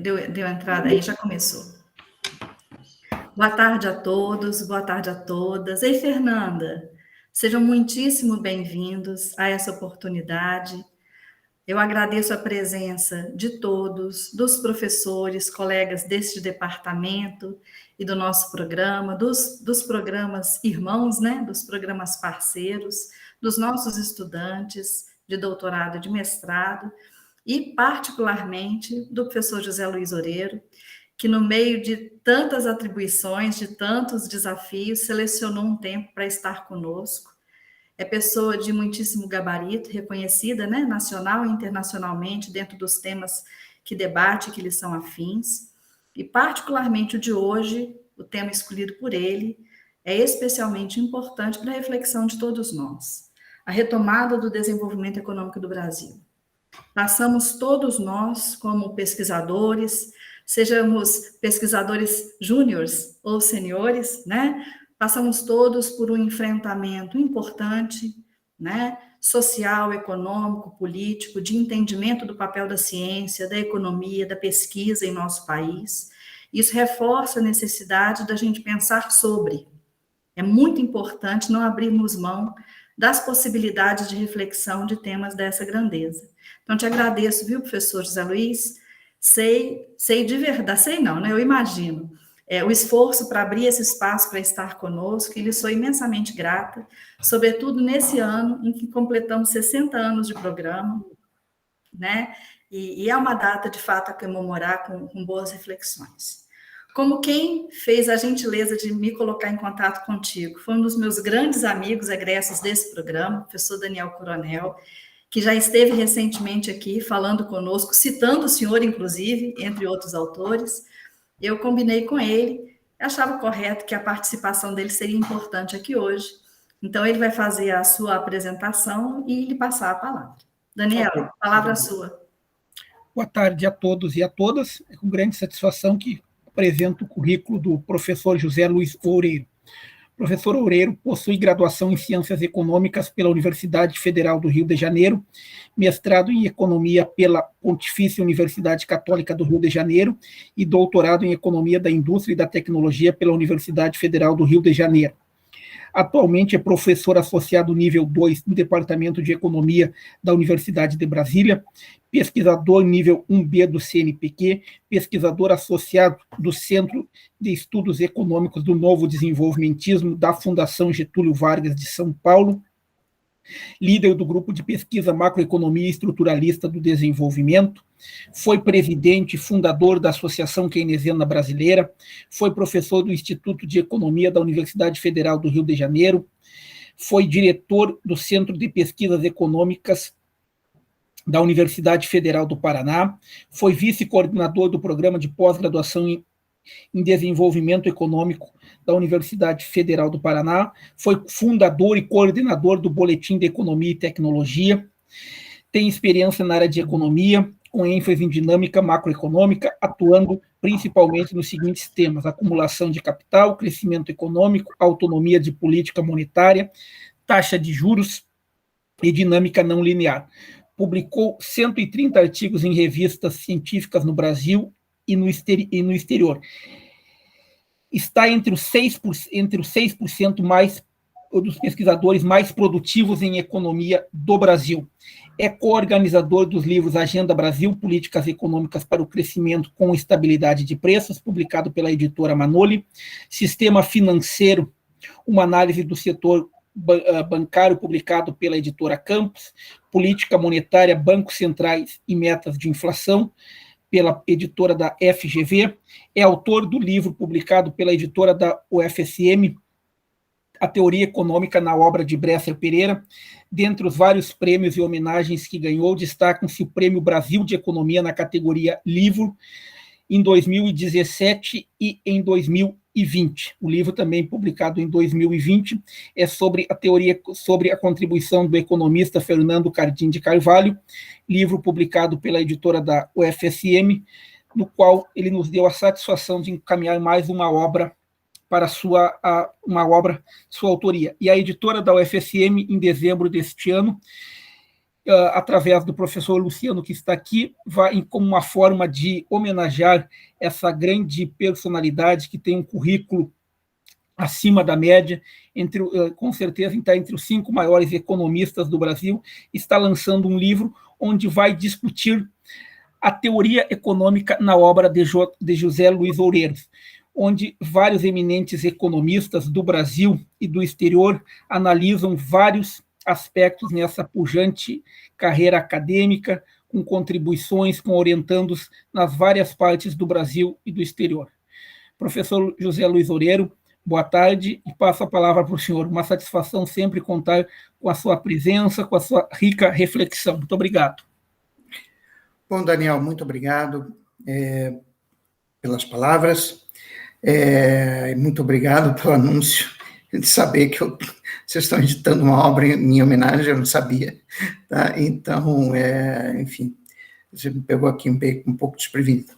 Deu entrada aí, já começou. Boa tarde a todos, boa tarde a todas. Ei, Fernanda, sejam muitíssimo bem-vindos a essa oportunidade. Eu agradeço a presença de todos, dos professores, colegas deste departamento e do nosso programa, dos programas irmãos, né, dos programas parceiros, dos nossos estudantes de doutorado e de mestrado, e particularmente do professor José Luiz Oreiro, que no meio de tantas atribuições, de tantos desafios, selecionou um tempo para estar conosco. É pessoa de muitíssimo gabarito, reconhecida, né, nacional e internacionalmente, dentro dos temas que debate, que lhe são afins. E particularmente o de hoje, o tema escolhido por ele, é especialmente importante para a reflexão de todos nós. A retomada do desenvolvimento econômico do Brasil. Passamos todos nós, como pesquisadores, sejamos pesquisadores júniores ou seniores, né? Passamos todos por um enfrentamento importante, né? Social, econômico, político, de entendimento do papel da ciência, da economia, da pesquisa em nosso país. Isso reforça a necessidade da gente pensar sobre. É muito importante não abrirmos mão das possibilidades de reflexão de temas dessa grandeza. Então, te agradeço, viu, professor José Luiz? Sei de verdade, sei não, né? Eu imagino o esforço para abrir esse espaço para estar conosco, e lhe sou imensamente grata, sobretudo nesse ano em que completamos 60 anos de programa, né? E é uma data, de fato, a comemorar com boas reflexões. Como quem fez a gentileza de me colocar em contato contigo foi um dos meus grandes amigos egressos desse programa, o professor Daniel Coronel, que já esteve recentemente aqui falando conosco, citando o senhor, inclusive, entre outros autores. Eu combinei com ele, achava correto que a participação dele seria importante aqui hoje. Então, ele vai fazer a sua apresentação e lhe passar a palavra. Daniel, a palavra é sua. Boa tarde a todos e a todas. É com grande satisfação que apresento o currículo do professor José Luiz Oreiro. O professor Oreiro possui graduação em Ciências Econômicas pela Universidade Federal do Rio de Janeiro, mestrado em Economia pela Pontifícia Universidade Católica do Rio de Janeiro e doutorado em Economia da Indústria e da Tecnologia pela Universidade Federal do Rio de Janeiro. Atualmente é professor associado nível 2 no Departamento de Economia da Universidade de Brasília, pesquisador nível 1B do CNPq, pesquisador associado do Centro de Estudos Econômicos do Novo Desenvolvimentismo da Fundação Getúlio Vargas de São Paulo, líder do grupo de pesquisa Macroeconomia Estruturalista do Desenvolvimento, foi presidente e fundador da Associação Keynesiana Brasileira, foi professor do Instituto de Economia da Universidade Federal do Rio de Janeiro, foi diretor do Centro de Pesquisas Econômicas da Universidade Federal do Paraná, foi vice-coordenador do Programa de Pós-Graduação em Desenvolvimento Econômico da Universidade Federal do Paraná, foi fundador e coordenador do Boletim de Economia e Tecnologia, tem experiência na área de economia, com ênfase em dinâmica macroeconômica, atuando principalmente nos seguintes temas: acumulação de capital, crescimento econômico, autonomia de política monetária, taxa de juros e dinâmica não linear. Publicou 130 artigos em revistas científicas no Brasil e no exterior. Está entre os 6% mais dos pesquisadores mais produtivos em economia do Brasil. É coorganizador dos livros Agenda Brasil, Políticas Econômicas para o Crescimento com Estabilidade de Preços, publicado pela editora Manoli, Sistema Financeiro, uma análise do setor bancário, publicado pela editora Campos, Política Monetária, Bancos Centrais e Metas de Inflação, pela editora da FGV, é autor do livro publicado pela editora da UFSM, A Teoria Econômica na obra de Bresser Pereira. Dentre os vários prêmios e homenagens que ganhou, destacam-se o Prêmio Brasil de Economia na categoria Livro, em 2017 e em 2020. O livro, também publicado em 2020, é sobre a contribuição do economista Fernando Cardim de Carvalho, livro publicado pela editora da UFSM, no qual ele nos deu a satisfação de encaminhar mais uma obra para sua autoria. E a editora da UFSM, em dezembro deste ano, através do professor Luciano, que está aqui, vai como uma forma de homenagear essa grande personalidade que tem um currículo acima da média, com certeza está entre os 5 maiores economistas do Brasil, está lançando um livro onde vai discutir a teoria econômica na obra de José Luiz Oureiros, onde vários eminentes economistas do Brasil e do exterior analisam vários aspectos nessa pujante carreira acadêmica, com contribuições, com orientandos nas várias partes do Brasil e do exterior. Professor José Luiz Oureiro, boa tarde, e passo a palavra para o senhor. Uma satisfação sempre contar com a sua presença, com a sua rica reflexão. Muito obrigado. Bom, Daniel, muito obrigado pelas palavras. Muito obrigado pelo anúncio de saber que vocês estão editando uma obra em minha homenagem, eu não sabia. Tá? Então, enfim, você me pegou aqui um pouco desprevenido.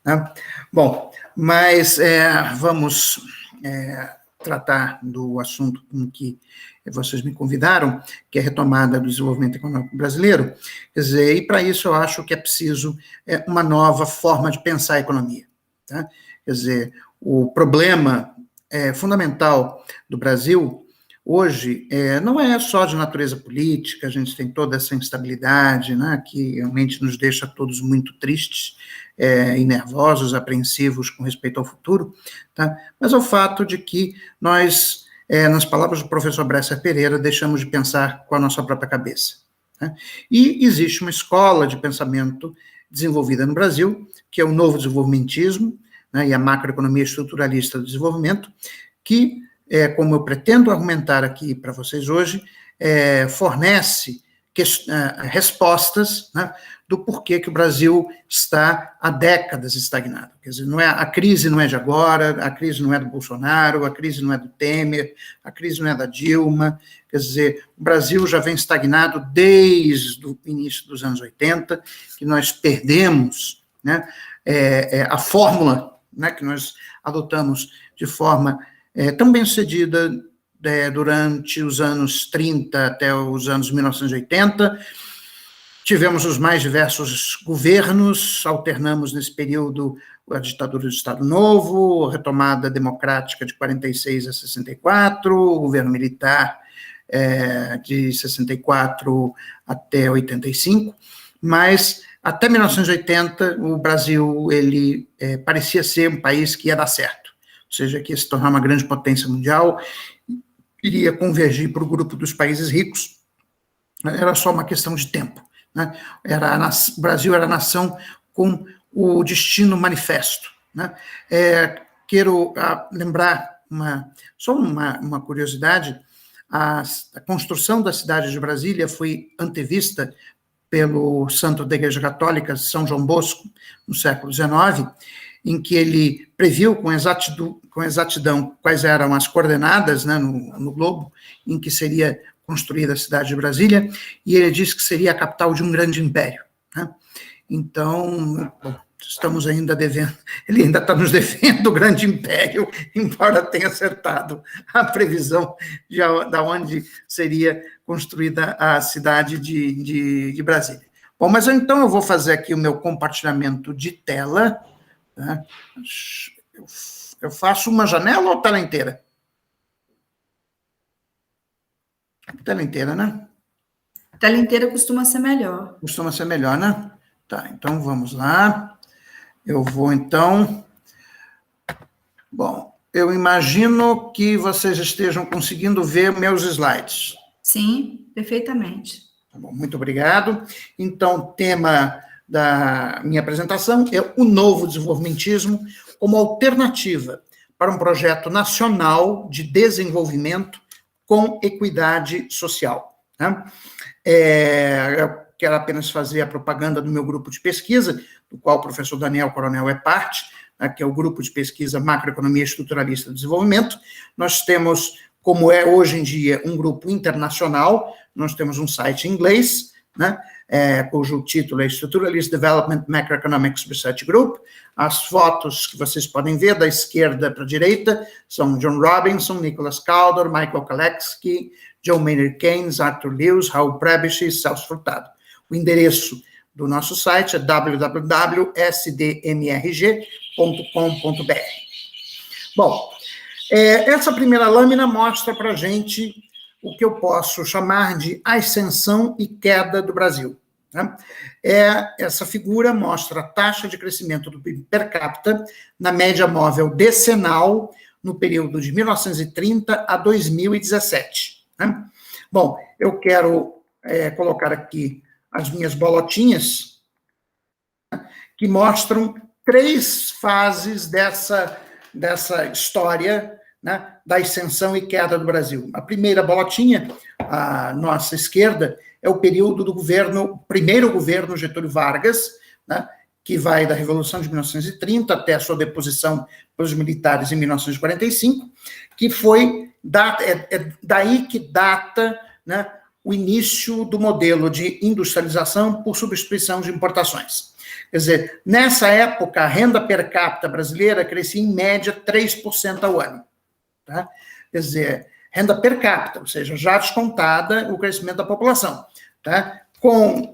Tá? Bom, mas vamos tratar do assunto com que vocês me convidaram, que é a retomada do desenvolvimento econômico brasileiro. Quer dizer, e para isso eu acho que é preciso uma nova forma de pensar a economia. Tá? Quer dizer, o problema fundamental do Brasil hoje não é só de natureza política, a gente tem toda essa instabilidade, né, que realmente nos deixa todos muito tristes e nervosos, apreensivos com respeito ao futuro, tá? Mas é o fato de que nós, nas palavras do professor Bresser Pereira, deixamos de pensar com a nossa própria cabeça. Né? E existe uma escola de pensamento desenvolvida no Brasil, que é o novo desenvolvimentismo, né, e a macroeconomia estruturalista do desenvolvimento, que, como eu pretendo argumentar aqui para vocês hoje, fornece respostas, né, do porquê que o Brasil está há décadas estagnado. Quer dizer, a crise não é de agora, a crise não é do Bolsonaro, a crise não é do Temer, a crise não é da Dilma. Quer dizer, o Brasil já vem estagnado desde o início dos anos 80, que nós perdemos, né, a fórmula, né, que nós adotamos de forma tão bem-sucedida durante os anos 30 até os anos 1980, tivemos os mais diversos governos, alternamos nesse período a ditadura do Estado Novo, a retomada democrática de 46 a 64, o governo militar de 64 até 85, mas até 1980 o Brasil ele parecia ser um país que ia dar certo, ou seja, que ia se tornar uma grande potência mundial, iria convergir para o grupo dos países ricos, era só uma questão de tempo. Né? O Brasil era a nação com o destino manifesto. Né? Quero lembrar só uma curiosidade, a construção da cidade de Brasília foi antevista pelo santo da Igreja Católica, São João Bosco, no século XIX, em que ele previu com exatidão quais eram as coordenadas, né, no globo, em que seria construída a cidade de Brasília, e ele disse que seria a capital de um grande império. Né? Então, estamos ainda devendo, ele ainda está nos devendo o grande império, embora tenha acertado a previsão da onde seria construída a cidade de Brasília. Bom, mas então eu vou fazer aqui o meu compartilhamento de tela. Tá? Eu faço uma janela ou tela inteira? Tela inteira, né? Tela inteira costuma ser melhor. Costuma ser melhor, né? Tá, então vamos lá. Eu vou, então... Bom, eu imagino que vocês estejam conseguindo ver meus slides. Sim, perfeitamente. Tá bom, muito obrigado. Então, o tema da minha apresentação é o novo desenvolvimentismo como alternativa para um projeto nacional de desenvolvimento com equidade social. Né? Eu quero apenas fazer a propaganda do meu grupo de pesquisa, do qual o professor Daniel Coronel é parte, né, que é o grupo de pesquisa Macroeconomia Estruturalista do Desenvolvimento. Nós temos, como é hoje em dia, um grupo internacional, nós temos um site em inglês, né, cujo título é Structuralist Development Macroeconomics Research Group. As fotos que vocês podem ver da esquerda para a direita são John Robinson, Nicholas Calder, Michael Kalecki, Joe Maynard Keynes, Arthur Lewis, Raul Prebisch e Celso Furtado. O endereço do nosso site é www.sdmrg.com.br. Bom, essa primeira lâmina mostra para a gente o que eu posso chamar de ascensão e queda do Brasil. Né? Essa figura mostra a taxa de crescimento do PIB per capita na média móvel decenal no período de 1930 a 2017. Né? Bom, eu quero colocar aqui as minhas bolotinhas, né, que mostram 3 fases dessa história, né, da ascensão e queda do Brasil. A primeira bolotinha, à nossa esquerda, é o período do primeiro governo Getúlio Vargas, né, que vai da Revolução de 1930 até a sua deposição pelos militares em 1945, que foi daí que data, né, o início do modelo de industrialização por substituição de importações. Quer dizer, nessa época, a renda per capita brasileira crescia em média 3% ao ano. Tá? Quer dizer, renda per capita, ou seja, já descontada o crescimento da população. Tá? Com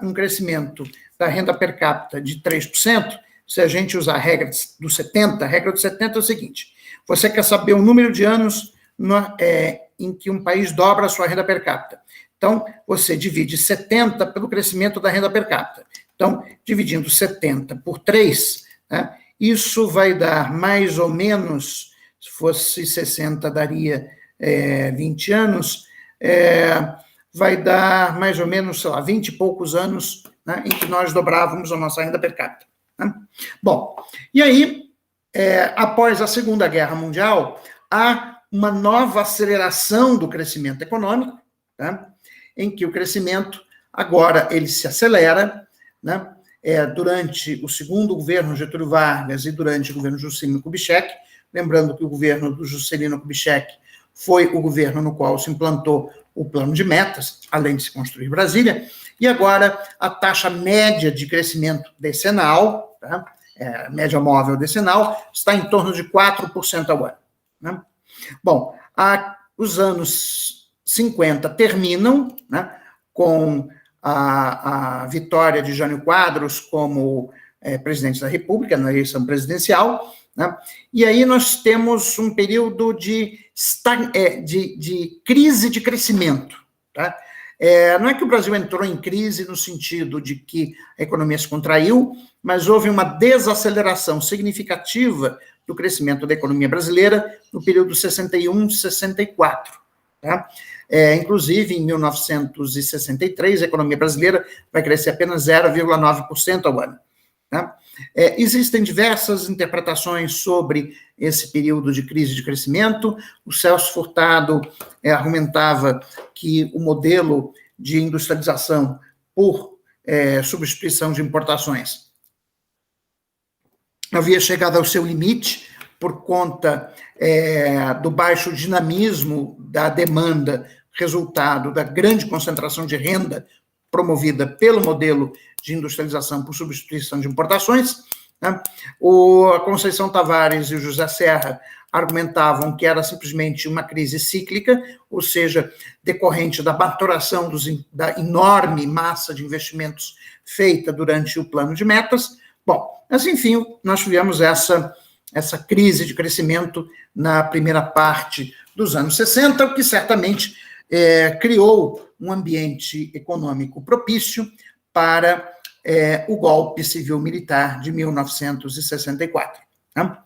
um crescimento da renda per capita de 3%, se a gente usar a regra do 70, a regra do 70 é o seguinte: você quer saber o número de anos em que um país dobra a sua renda per capita. Então, você divide 70 pelo crescimento da renda per capita. Então, dividindo 70 por 3, né, isso vai dar mais ou menos, se fosse 60, daria 20 anos, vai dar mais ou menos, sei lá, 20 e poucos anos, né, em que nós dobrávamos a nossa renda per capita. Né? Bom, e aí, após a Segunda Guerra Mundial, há uma nova aceleração do crescimento econômico, tá? Em que o crescimento, agora, ele se acelera, né? Durante o segundo governo Getúlio Vargas e durante o governo Juscelino Kubitschek, lembrando que o governo do Juscelino Kubitschek foi o governo no qual se implantou o plano de metas, além de se construir Brasília, e agora a taxa média de crescimento decenal, tá? Média móvel decenal, está em torno de 4% ao ano. Né? Bom, os anos 50 terminam, né, com a vitória de Jânio Quadros como presidente da República, na eleição presidencial, né, e aí nós temos um período de crise de crescimento. Tá? Não é que o Brasil entrou em crise no sentido de que a economia se contraiu, mas houve uma desaceleração significativa do crescimento da economia brasileira no período 61-64. Tá? Inclusive, em 1963, a economia brasileira vai crescer apenas 0,9% ao ano. Tá? Existem diversas interpretações sobre esse período de crise de crescimento. O Celso Furtado argumentava que o modelo de industrialização por substituição de importações havia chegado ao seu limite por conta do baixo dinamismo da demanda, resultado da grande concentração de renda promovida pelo modelo de industrialização por substituição de importações. Né? A Conceição Tavares e o José Serra argumentavam que era simplesmente uma crise cíclica, ou seja, decorrente da maturação da enorme massa de investimentos feita durante o plano de metas. Bom, mas enfim, nós tivemos essa crise de crescimento na primeira parte dos anos 60, o que certamente criou um ambiente econômico propício para o golpe civil-militar de 1964. Né?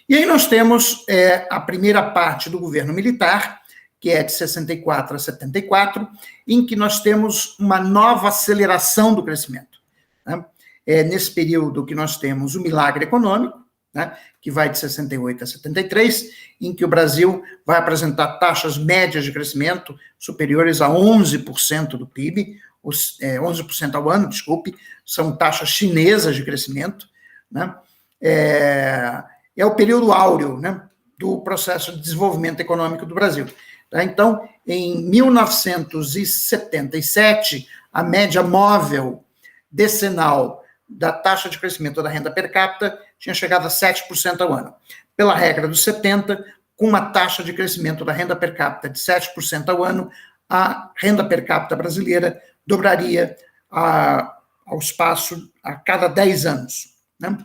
E aí nós temos a primeira parte do governo militar, que é de 64 a 74, em que nós temos uma nova aceleração do crescimento. Né? Nesse período que nós temos o milagre econômico, né, que vai de 68 a 73, em que o Brasil vai apresentar taxas médias de crescimento superiores a 11% do PIB, 11% ao ano, desculpe, são taxas chinesas de crescimento, né? É o período áureo, né, do processo de desenvolvimento econômico do Brasil. Tá? Então, em 1977, a média móvel decenal da taxa de crescimento da renda per capita tinha chegado a 7% ao ano. Pela regra dos 70, com uma taxa de crescimento da renda per capita de 7% ao ano, a renda per capita brasileira dobraria ao espaço a cada 10 anos, né?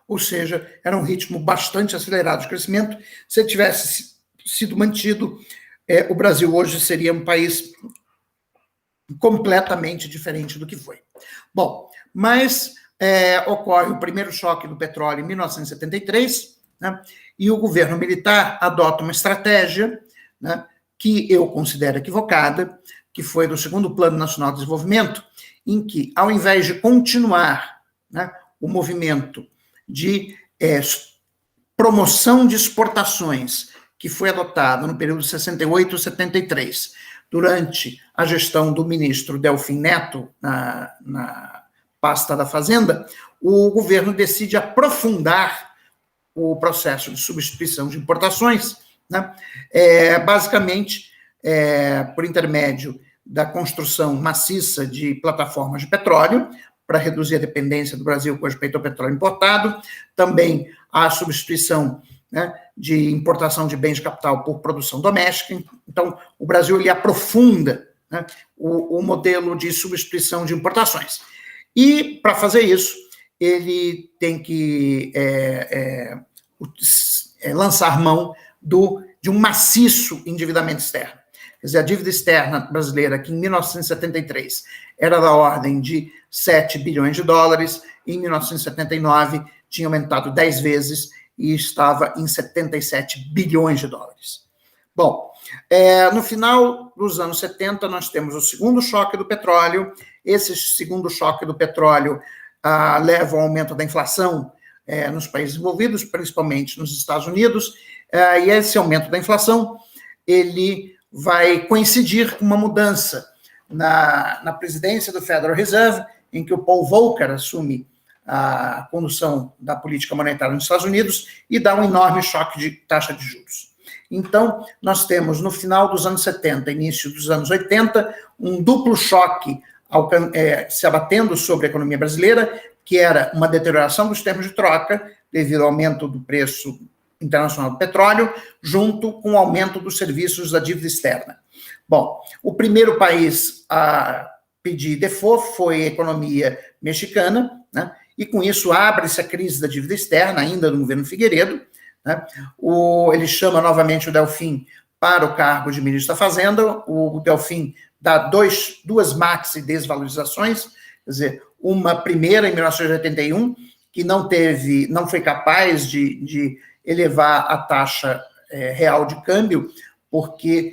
Ou seja, era um ritmo bastante acelerado de crescimento. Se ele tivesse sido mantido, o Brasil hoje seria um país completamente diferente do que foi. Bom, mas ocorre o primeiro choque do petróleo em 1973, né, e o governo militar adota uma estratégia, né, que eu considero equivocada, que foi do segundo Plano Nacional de Desenvolvimento, em que, ao invés de continuar, né, o movimento de promoção de exportações que foi adotado no período de 68 e 73, durante a gestão do ministro Delfim Neto, na pasta da Fazenda, o governo decide aprofundar o processo de substituição de importações, né, basicamente por intermédio da construção maciça de plataformas de petróleo, para reduzir a dependência do Brasil com respeito ao petróleo importado, também a substituição, né, de importação de bens de capital por produção doméstica. Então, o Brasil ele aprofunda, né, o modelo de substituição de importações. E, para fazer isso, ele tem que lançar mão de um maciço endividamento externo. Quer dizer, a dívida externa brasileira, que em 1973 era da ordem de 7 bilhões de dólares, em 1979 tinha aumentado 10 vezes e estava em 77 bilhões de dólares. Bom, no final dos anos 70, nós temos o segundo choque do petróleo. Esse segundo choque do petróleo leva ao aumento da inflação nos países envolvidos, principalmente nos Estados Unidos, e esse aumento da inflação, ele vai coincidir com uma mudança na presidência do Federal Reserve, em que o Paul Volcker assume a condução da política monetária nos Estados Unidos e dá um enorme choque de taxa de juros. Então, nós temos, no final dos anos 70, início dos anos 80, um duplo choque se abatendo sobre a economia brasileira, que era uma deterioração dos termos de troca, devido ao aumento do preço internacional do petróleo, junto com o aumento dos serviços da dívida externa. Bom, o primeiro país a pedir default foi a economia mexicana, né? E com isso abre-se a crise da dívida externa, ainda no governo Figueiredo, né? Ele chama novamente o Delfim para o cargo de ministro da Fazenda. O Delfim dá duas maxi desvalorizações, quer dizer, uma primeira em 1981, que não foi capaz de elevar a taxa real de câmbio, porque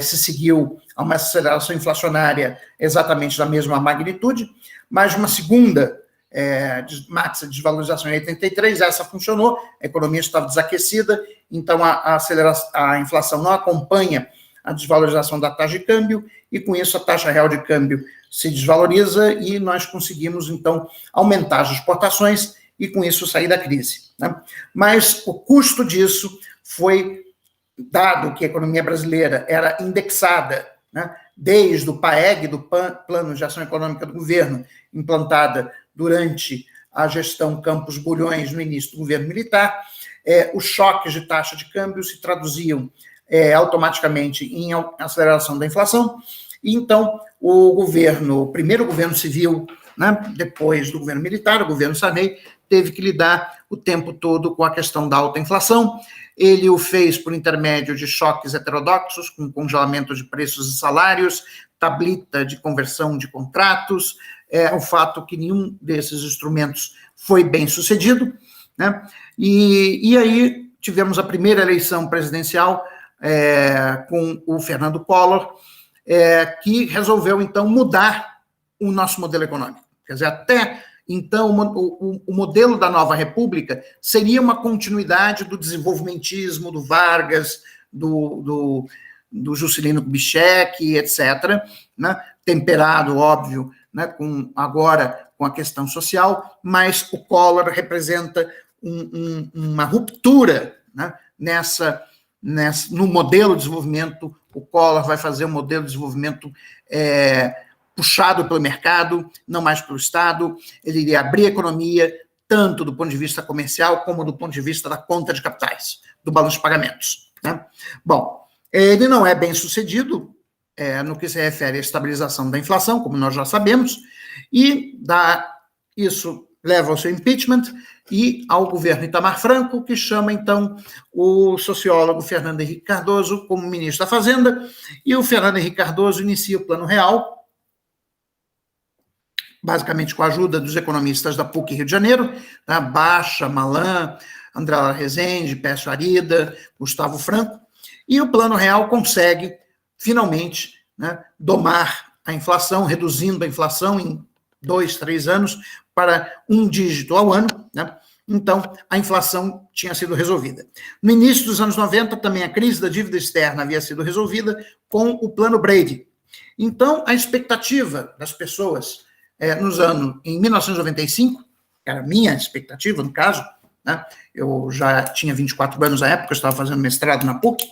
se seguiu a uma aceleração inflacionária exatamente da mesma magnitude, mas uma segunda máxima de desvalorização em 83, essa funcionou, a economia estava desaquecida, então a inflação não acompanha a desvalorização da taxa de câmbio, e com isso a taxa real de câmbio se desvaloriza e nós conseguimos, então, aumentar as exportações e, com isso, sair da crise, né? Mas o custo disso foi, dado que a economia brasileira era indexada, né, desde o PAEG, do Plano de Ação Econômica do Governo, implantada durante a gestão Campos Bulhões no início do governo militar, os choques de taxa de câmbio se traduziam automaticamente em aceleração da inflação, e então o primeiro governo civil, né, depois do governo militar, o governo Sarney, teve que lidar o tempo todo com a questão da alta inflação. Ele o fez por intermédio de choques heterodoxos, com congelamento de preços e salários, tablita de conversão de contratos, o fato que nenhum desses instrumentos foi bem sucedido, né? E aí tivemos a primeira eleição presidencial com o Fernando Collor, que resolveu, então, mudar o nosso modelo econômico. Quer dizer, até então, o modelo da nova república seria uma continuidade do desenvolvimentismo, do Vargas, do Juscelino Kubitschek, etc., né? Temperado, óbvio, né? Agora com a questão social, mas o Collor representa uma ruptura, né? No modelo de desenvolvimento. O Collor vai fazer um modelo de desenvolvimento puxado pelo mercado, não mais pelo Estado. Ele iria abrir a economia, tanto do ponto de vista comercial, como do ponto de vista da conta de capitais, do balanço de pagamentos, né? Bom, ele não é bem sucedido, no que se refere à estabilização da inflação, como nós já sabemos, e isso leva ao seu impeachment e ao governo Itamar Franco, que chama, então, o sociólogo Fernando Henrique Cardoso como ministro da Fazenda, e o Fernando Henrique Cardoso inicia o Plano Real, basicamente com a ajuda dos economistas da PUC Rio de Janeiro, tá? Baixa, Malan, André Lara Rezende, Pécio Arida, Gustavo Franco, e o Plano Real consegue, finalmente, né, domar a inflação, reduzindo a inflação em 2, 3 anos para 1 dígito ao ano, né? Então, a inflação tinha sido resolvida. No início dos anos 90, também a crise da dívida externa havia sido resolvida com o Plano Brady. Então, a expectativa das pessoas em 1995, era a minha expectativa, no caso, né? Eu já tinha 24 anos na época, eu estava fazendo mestrado na PUC,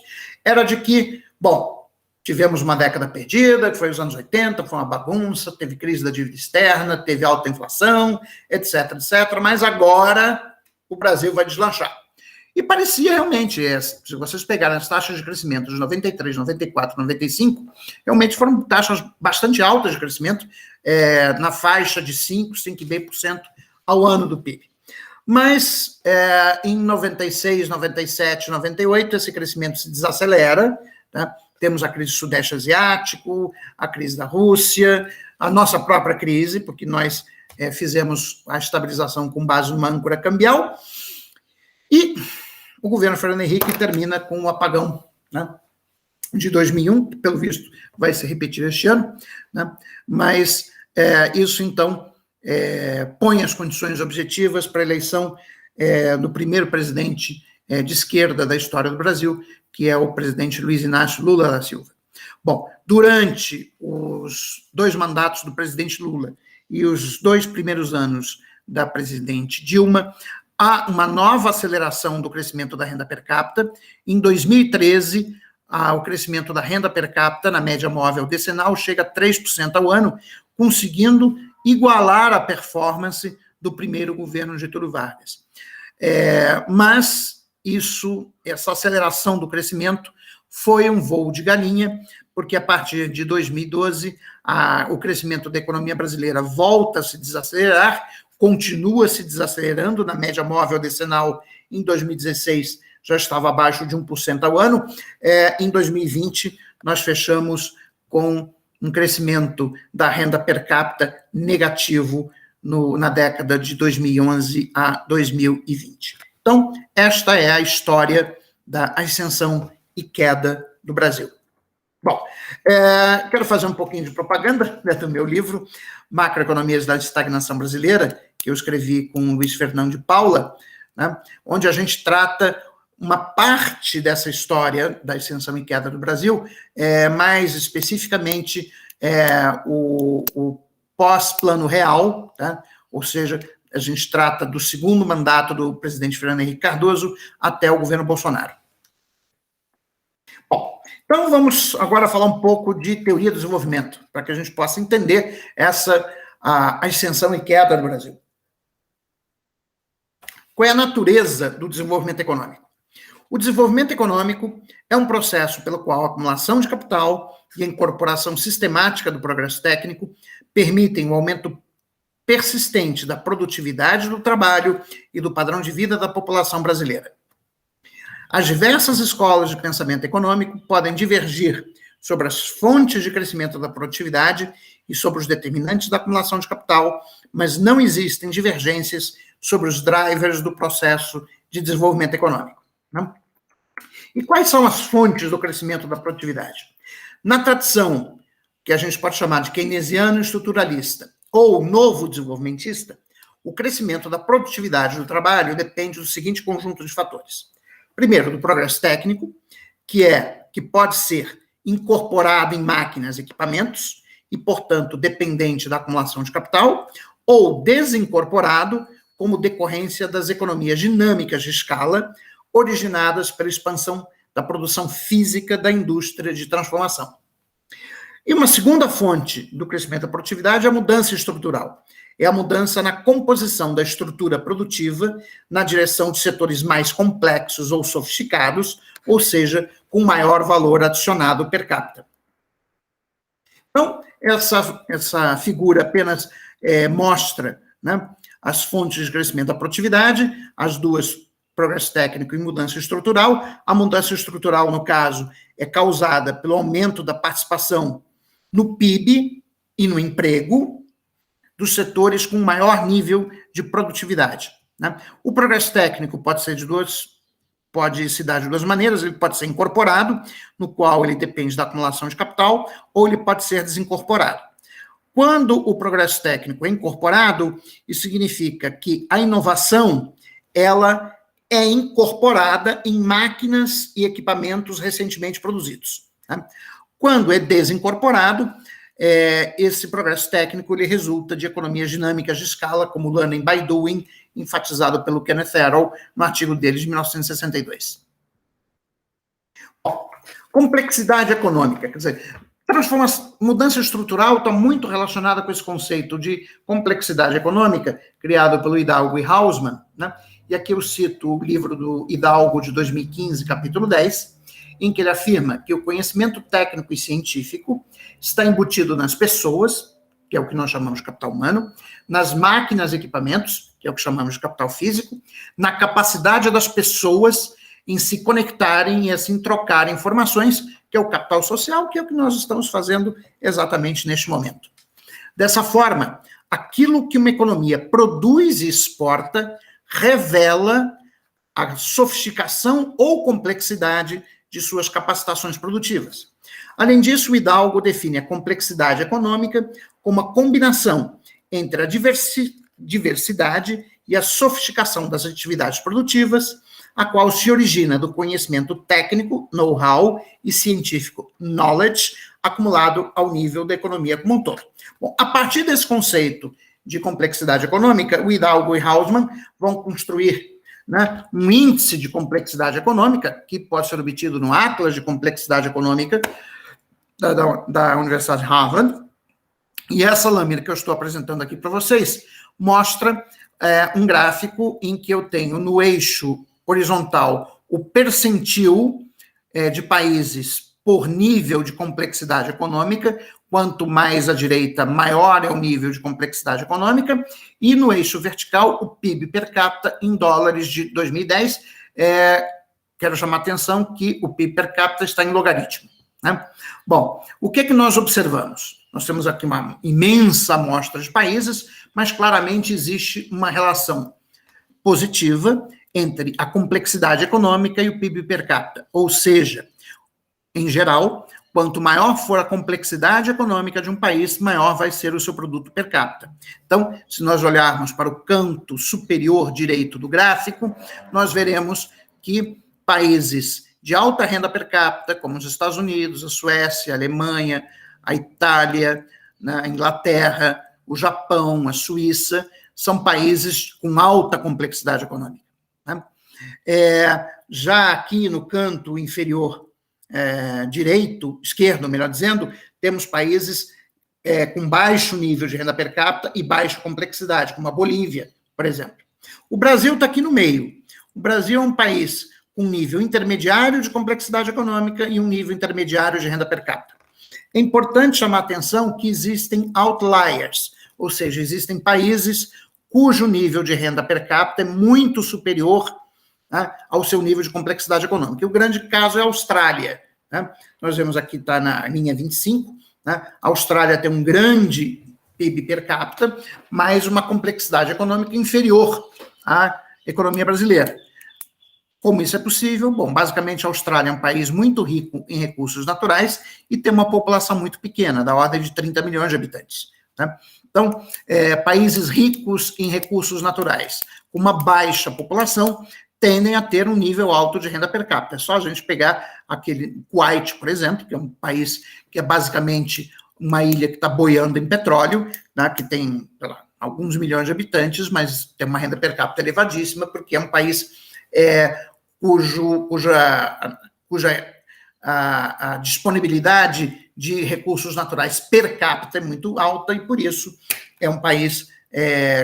era de que, bom, tivemos uma década perdida, que foi os anos 80, foi uma bagunça, teve crise da dívida externa, teve alta inflação, etc, etc, mas agora o Brasil vai deslanchar. E parecia realmente, se vocês pegarem as taxas de crescimento de 93, 94, 95, realmente foram taxas bastante altas de crescimento, na faixa de 5, 5,5% ao ano do PIB. Mas em 96, 97, 98, esse crescimento se desacelera, tá? Temos a crise do Sudeste Asiático, a crise da Rússia, a nossa própria crise, porque nós fizemos a estabilização com base numa âncora cambial, e o governo Fernando Henrique termina com o apagão, né, de 2001, que, pelo visto, vai se repetir este ano, né, mas isso, então, põe as condições objetivas para a eleição do primeiro presidente de esquerda da história do Brasil, que é o presidente Luiz Inácio Lula da Silva. Bom, durante os 2 mandatos do presidente Lula e os 2 primeiros anos da presidente Dilma, há uma nova aceleração do crescimento da renda per capita. Em 2013, o crescimento da renda per capita, na média móvel decenal, chega a 3% ao ano, conseguindo igualar a performance do primeiro governo Getúlio Vargas. Mas essa aceleração do crescimento foi um voo de galinha, porque a partir de 2012, o crescimento da economia brasileira volta a se desacelerar, continua se desacelerando, na média móvel decenal, em 2016, já estava abaixo de 1% ao ano. Em 2020, nós fechamos com um crescimento da renda per capita negativo na década de 2011 a 2020. Então, esta é a história da ascensão e queda do Brasil. Bom, quero fazer um pouquinho de propaganda, né, do meu livro, Macroeconomias da Estagnação Brasileira, que eu escrevi com o Luiz Fernando de Paula, né, onde a gente trata uma parte dessa história da ascensão e queda do Brasil, mais especificamente o pós-Plano Real, tá? Ou seja, a gente trata do segundo mandato do presidente Fernando Henrique Cardoso até o governo Bolsonaro. Bom, então vamos agora falar um pouco de teoria do desenvolvimento, para que a gente possa entender a ascensão e queda do Brasil. Qual é a natureza do desenvolvimento econômico? O desenvolvimento econômico é um processo pelo qual a acumulação de capital e a incorporação sistemática do progresso técnico permitem o aumento persistente da produtividade do trabalho e do padrão de vida da população brasileira. As diversas escolas de pensamento econômico podem divergir sobre as fontes de crescimento da produtividade e sobre os determinantes da acumulação de capital, mas não existem divergências sobre os drivers do processo de desenvolvimento econômico, né? E quais são as fontes do crescimento da produtividade? Na tradição, que a gente pode chamar de keynesiano estruturalista, ou novo desenvolvimentista, o crescimento da produtividade do trabalho depende do seguinte conjunto de fatores. Primeiro, do progresso técnico, que pode ser incorporado em máquinas e equipamentos, e, portanto, dependente da acumulação de capital, ou desincorporado como decorrência das economias dinâmicas de escala, originadas pela expansão da produção física da indústria de transformação. E uma segunda fonte do crescimento da produtividade é a mudança estrutural. É a mudança na composição da estrutura produtiva na direção de setores mais complexos ou sofisticados, ou seja, com maior valor adicionado per capita. Então, essa figura apenas mostra, né, as fontes de crescimento da produtividade, as duas, progresso técnico e mudança estrutural. A mudança estrutural, no caso, é causada pelo aumento da participação no PIB e no emprego dos setores com maior nível de produtividade, né? O progresso técnico pode se dar de duas maneiras. Ele pode ser incorporado, no qual ele depende da acumulação de capital, ou ele pode ser desincorporado. Quando o progresso técnico é incorporado, isso significa que a inovação, ela é incorporada em máquinas e equipamentos recentemente produzidos, tá? Quando é desincorporado, esse progresso técnico ele resulta de economias dinâmicas de escala, como learning by doing, enfatizado pelo Kenneth Arrow no artigo dele de 1962. Complexidade econômica, quer dizer, mudança estrutural está muito relacionada com esse conceito de complexidade econômica, criado pelo Hidalgo e Hausmann, né? E aqui eu cito o livro do Hidalgo de 2015, capítulo 10, em que ele afirma que o conhecimento técnico e científico está embutido nas pessoas, que é o que nós chamamos de capital humano, nas máquinas e equipamentos, que é o que chamamos de capital físico, na capacidade das pessoas em se conectarem e assim trocarem informações, que é o capital social, que é o que nós estamos fazendo exatamente neste momento. Dessa forma, aquilo que uma economia produz e exporta revela a sofisticação ou complexidade de suas capacitações produtivas. Além disso, o Hidalgo define a complexidade econômica como a combinação entre a diversidade e a sofisticação das atividades produtivas, a qual se origina do conhecimento técnico, know-how, e científico, knowledge, acumulado ao nível da economia como um todo. Bom, a partir desse conceito de complexidade econômica, o Hidalgo e Hausmann vão construir, né, um índice de complexidade econômica, que pode ser obtido no Atlas de Complexidade Econômica da Universidade de Harvard. E essa lâmina que eu estou apresentando aqui para vocês mostra um gráfico em que eu tenho no eixo horizontal o percentil de países por nível de complexidade econômica. Quanto mais à direita, maior é o nível de complexidade econômica, e no eixo vertical, o PIB per capita em dólares de 2010. Quero chamar a atenção que o PIB per capita está em logaritmo, né? Bom, o que nós observamos? Nós temos aqui uma imensa amostra de países, mas claramente existe uma relação positiva entre a complexidade econômica e o PIB per capita, ou seja, em geral, quanto maior for a complexidade econômica de um país, maior vai ser o seu produto per capita. Então, se nós olharmos para o canto superior direito do gráfico, nós veremos que países de alta renda per capita, como os Estados Unidos, a Suécia, a Alemanha, a Itália, a Inglaterra, o Japão, a Suíça, são países com alta complexidade econômica, né? Já aqui no canto inferior esquerdo, melhor dizendo, temos países com baixo nível de renda per capita e baixa complexidade, como a Bolívia, por exemplo. O Brasil está aqui no meio. O Brasil é um país com nível intermediário de complexidade econômica e um nível intermediário de renda per capita. É importante chamar a atenção que existem outliers, ou seja, existem países cujo nível de renda per capita é muito superior, né, ao seu nível de complexidade econômica. E o grande caso é a Austrália, né? Nós vemos aqui, está na linha 25, né? A Austrália tem um grande PIB per capita, mas uma complexidade econômica inferior à economia brasileira. Como isso é possível? Bom, basicamente a Austrália é um país muito rico em recursos naturais e tem uma população muito pequena, da ordem de 30 milhões de habitantes, né? Então, países ricos em recursos naturais, com uma baixa população, tendem a ter um nível alto de renda per capita. É só a gente pegar aquele Kuwait, por exemplo, que é um país que é basicamente uma ilha que está boiando em petróleo, né, que tem, sei lá, alguns milhões de habitantes, mas tem uma renda per capita elevadíssima, porque é um país cuja a disponibilidade de recursos naturais per capita é muito alta, e por isso é um país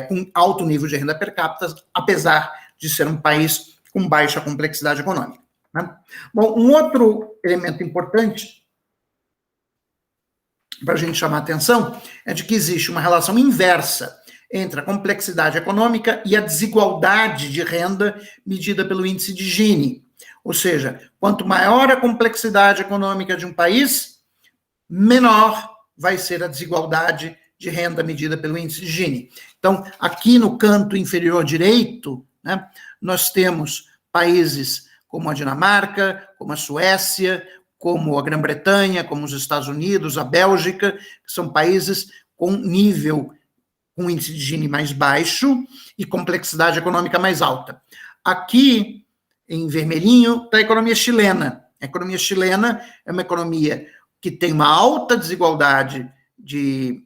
com alto nível de renda per capita, apesar de ser um país com baixa complexidade econômica, né? Bom, um outro elemento importante para a gente chamar a atenção, é de que existe uma relação inversa entre a complexidade econômica e a desigualdade de renda medida pelo índice de Gini. Ou seja, quanto maior a complexidade econômica de um país, menor vai ser a desigualdade de renda medida pelo índice de Gini. Então, aqui no canto inferior direito, né, nós temos países como a Dinamarca, como a Suécia, como a Grã-Bretanha, como os Estados Unidos, a Bélgica, que são países com nível, com índice de Gini mais baixo e complexidade econômica mais alta. Aqui, em vermelhinho, está a economia chilena. A economia chilena é uma economia que tem uma alta desigualdade de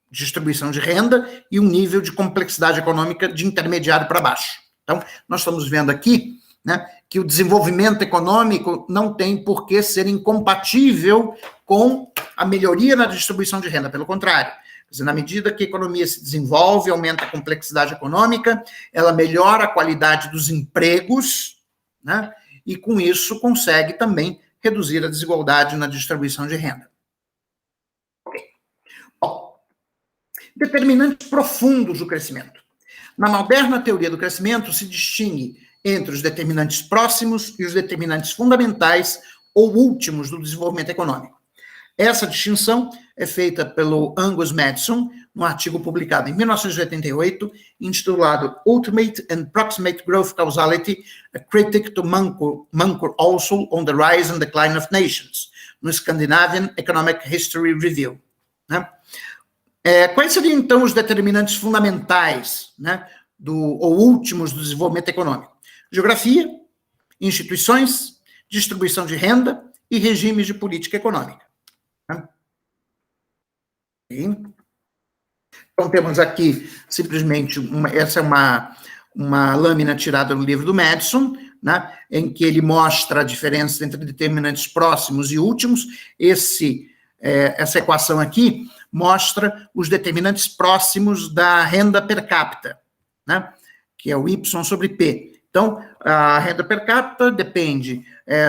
distribuição de renda e um nível de complexidade econômica de intermediário para baixo. Então, nós estamos vendo aqui, né, que o desenvolvimento econômico não tem por que ser incompatível com a melhoria na distribuição de renda, pelo contrário. Quer dizer, na medida que a economia se desenvolve, aumenta a complexidade econômica, ela melhora a qualidade dos empregos, né, e com isso consegue também reduzir a desigualdade na distribuição de renda. Bom, determinantes profundos do crescimento. Na moderna teoria do crescimento, se distingue entre os determinantes próximos e os determinantes fundamentais ou últimos do desenvolvimento econômico. Essa distinção é feita pelo Angus Maddison, num artigo publicado em 1988, intitulado Ultimate and Proximate Growth Causality, a Critic to Munkle also on the Rise and Decline of Nations, no Scandinavian Economic History Review. Né? Quais seriam, então, os determinantes fundamentais, né, ou últimos do desenvolvimento econômico? Geografia, instituições, distribuição de renda e regimes de política econômica. Né? Então, temos aqui, simplesmente, essa é uma lâmina tirada do livro do Maddison, né, em que ele mostra a diferença entre determinantes próximos e últimos. Essa equação aqui mostra os determinantes próximos da renda per capita, né, que é o Y sobre P. Então, a renda per capita depende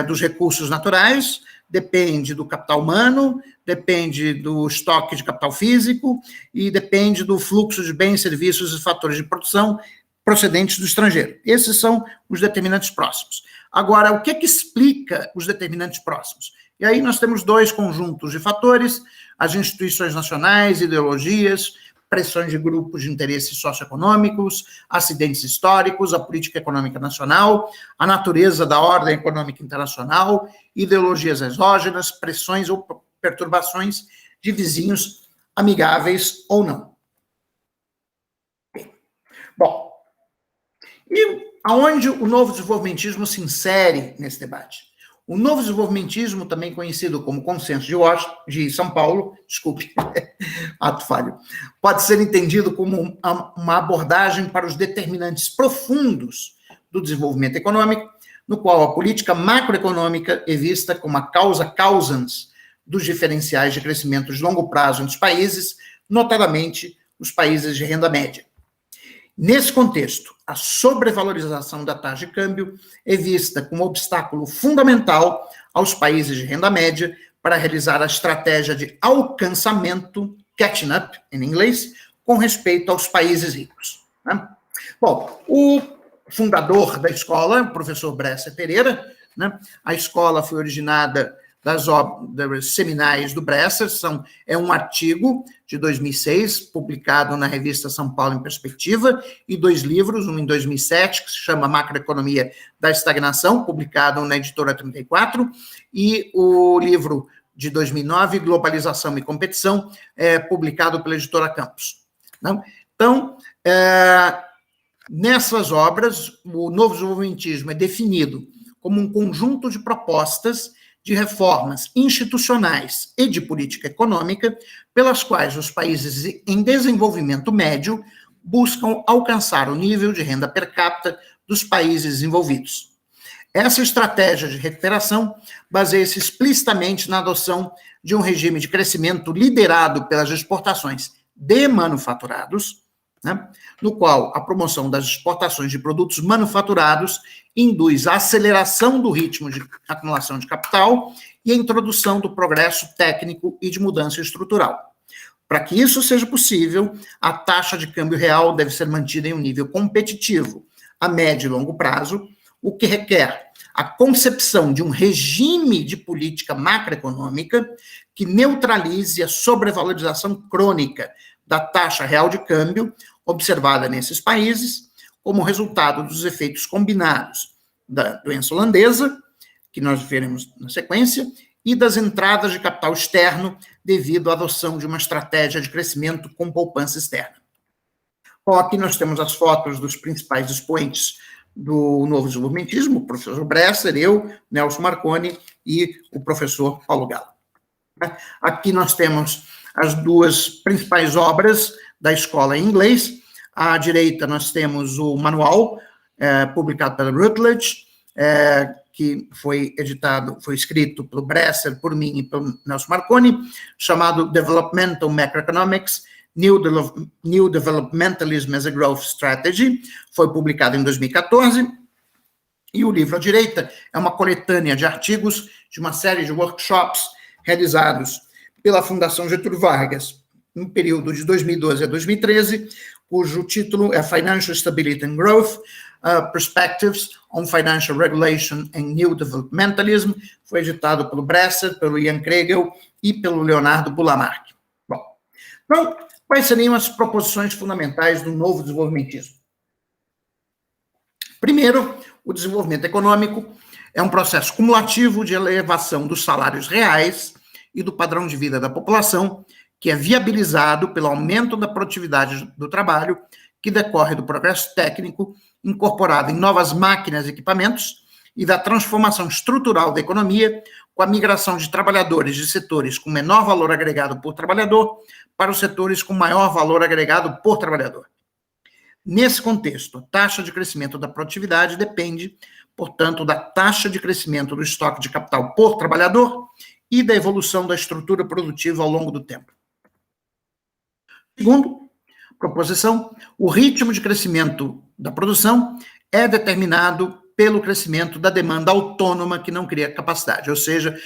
dos recursos naturais, depende do capital humano, depende do estoque de capital físico e depende do fluxo de bens, serviços e fatores de produção procedentes do estrangeiro. Esses são os determinantes próximos. Agora, o que explica os determinantes próximos? E aí nós temos dois conjuntos de fatores: as instituições nacionais, ideologias, pressões de grupos de interesses socioeconômicos, acidentes históricos, a política econômica nacional, a natureza da ordem econômica internacional, ideologias exógenas, pressões ou perturbações de vizinhos amigáveis ou não. Bom, e aonde o novo desenvolvimentismo se insere nesse debate? O novo desenvolvimentismo, também conhecido como Consenso de São Paulo, desculpe, ato falho, pode ser entendido como uma abordagem para os determinantes profundos do desenvolvimento econômico, no qual a política macroeconômica é vista como a causa causans dos diferenciais de crescimento de longo prazo entre os países, notadamente os países de renda média. Nesse contexto, a sobrevalorização da taxa de câmbio é vista como obstáculo fundamental aos países de renda média para realizar a estratégia de alcançamento, catching up, em inglês, com respeito aos países ricos. Né? Bom, o fundador da escola, o professor Bresser Pereira, né? A escola foi originada das obras seminais do Bresser, é um artigo de 2006, publicado na revista São Paulo em Perspectiva, e 2 livros, um em 2007, que se chama Macroeconomia da Estagnação, publicado na editora 34, e o livro de 2009, Globalização e Competição, publicado pela editora Campos. Não? Então, nessas obras, o novo desenvolvimentismo é definido como um conjunto de propostas de reformas institucionais e de política econômica, pelas quais os países em desenvolvimento médio buscam alcançar o nível de renda per capita dos países desenvolvidos. Essa estratégia de recuperação baseia-se explicitamente na adoção de um regime de crescimento liderado pelas exportações de manufaturados, né, no qual a promoção das exportações de produtos manufaturados induz a aceleração do ritmo de acumulação de capital e a introdução do progresso técnico e de mudança estrutural. Para que isso seja possível, a taxa de câmbio real deve ser mantida em um nível competitivo, a médio e longo prazo, o que requer a concepção de um regime de política macroeconômica que neutralize a sobrevalorização crônica da taxa real de câmbio observada nesses países, como resultado dos efeitos combinados da doença holandesa, que nós veremos na sequência, e das entradas de capital externo devido à adoção de uma estratégia de crescimento com poupança externa. Bom, aqui nós temos as fotos dos principais expoentes do novo desenvolvimentismo, o professor Bresser, eu, Nelson Marconi e o professor Paulo Galo. Aqui nós temos as duas principais obras da escola em inglês. À direita nós temos o manual, publicado pela Routledge, que foi escrito pelo Bresser, por mim e pelo Nelson Marconi, chamado Developmental Macroeconomics, New Developmentalism as a Growth Strategy, foi publicado em 2014, e o livro à direita é uma coletânea de artigos de uma série de workshops realizados pela Fundação Getúlio Vargas, no período de 2012 a 2013, cujo título é Financial Stability and Growth, Perspectives on Financial Regulation and New Developmentalism, foi editado pelo Bresser, pelo Ian Kregel e pelo Leonardo Bulamark. Bom, então, quais seriam as proposições fundamentais do novo desenvolvimentismo? Primeiro, o desenvolvimento econômico é um processo cumulativo de elevação dos salários reais e do padrão de vida da população, que é viabilizado pelo aumento da produtividade do trabalho, que decorre do progresso técnico incorporado em novas máquinas e equipamentos e da transformação estrutural da economia, com a migração de trabalhadores de setores com menor valor agregado por trabalhador para os setores com maior valor agregado por trabalhador. Nesse contexto, a taxa de crescimento da produtividade depende, portanto, da taxa de crescimento do estoque de capital por trabalhador e da evolução da estrutura produtiva ao longo do tempo. Segundo, proposição, o ritmo de crescimento da produção é determinado pelo crescimento da demanda autônoma que não cria capacidade, ou seja,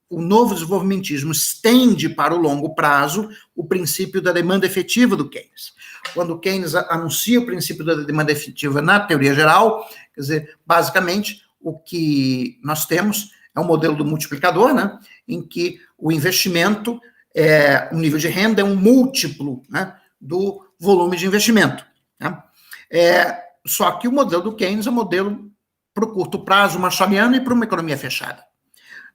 o novo desenvolvimentismo estende para o longo prazo o princípio da demanda efetiva do Keynes. Quando Keynes anuncia o princípio da demanda efetiva na teoria geral, quer dizer, basicamente, o que nós temos é um modelo do multiplicador, né, em que o investimento, o nível de renda é um múltiplo, né, do volume de investimento. Né? Só que o modelo do Keynes é um modelo para o curto prazo, marshalliano, e para uma economia fechada.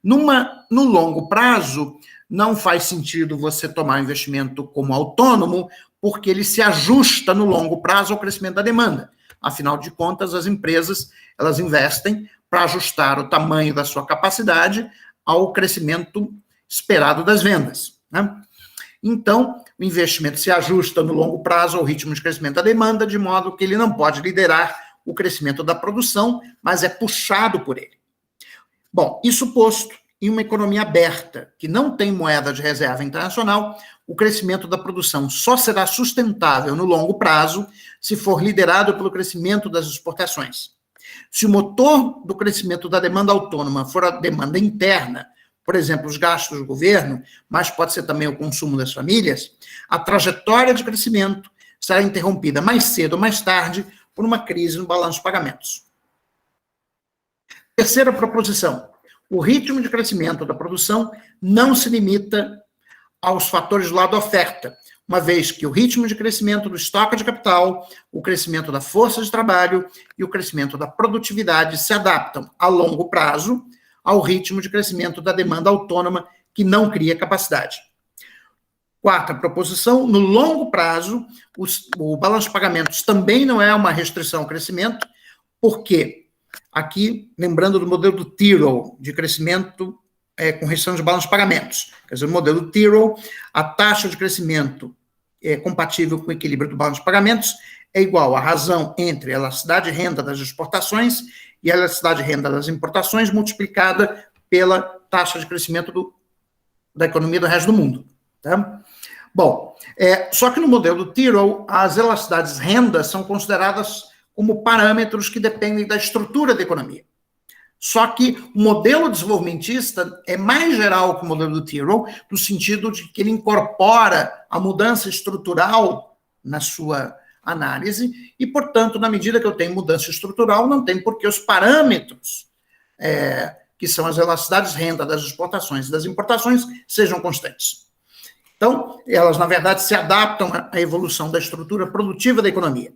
No longo prazo, não faz sentido você tomar investimento como autônomo, porque ele se ajusta no longo prazo ao crescimento da demanda. Afinal de contas, as empresas, elas investem para ajustar o tamanho da sua capacidade ao crescimento esperado das vendas. Né? Então, o investimento se ajusta no longo prazo ao ritmo de crescimento da demanda, de modo que ele não pode liderar o crescimento da produção, mas é puxado por ele. Bom, isso posto, em uma economia aberta, que não tem moeda de reserva internacional, o crescimento da produção só será sustentável no longo prazo se for liderado pelo crescimento das exportações. Se o motor do crescimento da demanda autônoma for a demanda interna, por exemplo, os gastos do governo, mas pode ser também o consumo das famílias, a trajetória de crescimento será interrompida mais cedo ou mais tarde por uma crise no balanço de pagamentos. Terceira proposição, o ritmo de crescimento da produção não se limita aos fatores do lado da oferta, uma vez que o ritmo de crescimento do estoque de capital, o crescimento da força de trabalho e o crescimento da produtividade se adaptam a longo prazo ao ritmo de crescimento da demanda autônoma que não cria capacidade. Quarta proposição, no longo prazo, o balanço de pagamentos também não é uma restrição ao crescimento, porque aqui, lembrando do modelo do Tyrrell, de crescimento com restrição de balanço de pagamentos, quer dizer, o modelo Tyrrell, a taxa de crescimento compatível com o equilíbrio do balanço de pagamentos é igual à razão entre a elasticidade de renda das exportações e a elasticidade de renda das importações multiplicada pela taxa de crescimento da economia do resto do mundo. Tá? Bom, só que no modelo do Tyrrell, as elasticidades de renda são consideradas como parâmetros que dependem da estrutura da economia. Só que o modelo desenvolvimentista é mais geral que o modelo do Tyrrell, no sentido de que ele incorpora a mudança estrutural na sua análise, e, portanto, na medida que eu tenho mudança estrutural, não tem por que os parâmetros, que são as elasticidades de renda das exportações e das importações, sejam constantes. Então, elas, na verdade, se adaptam à evolução da estrutura produtiva da economia.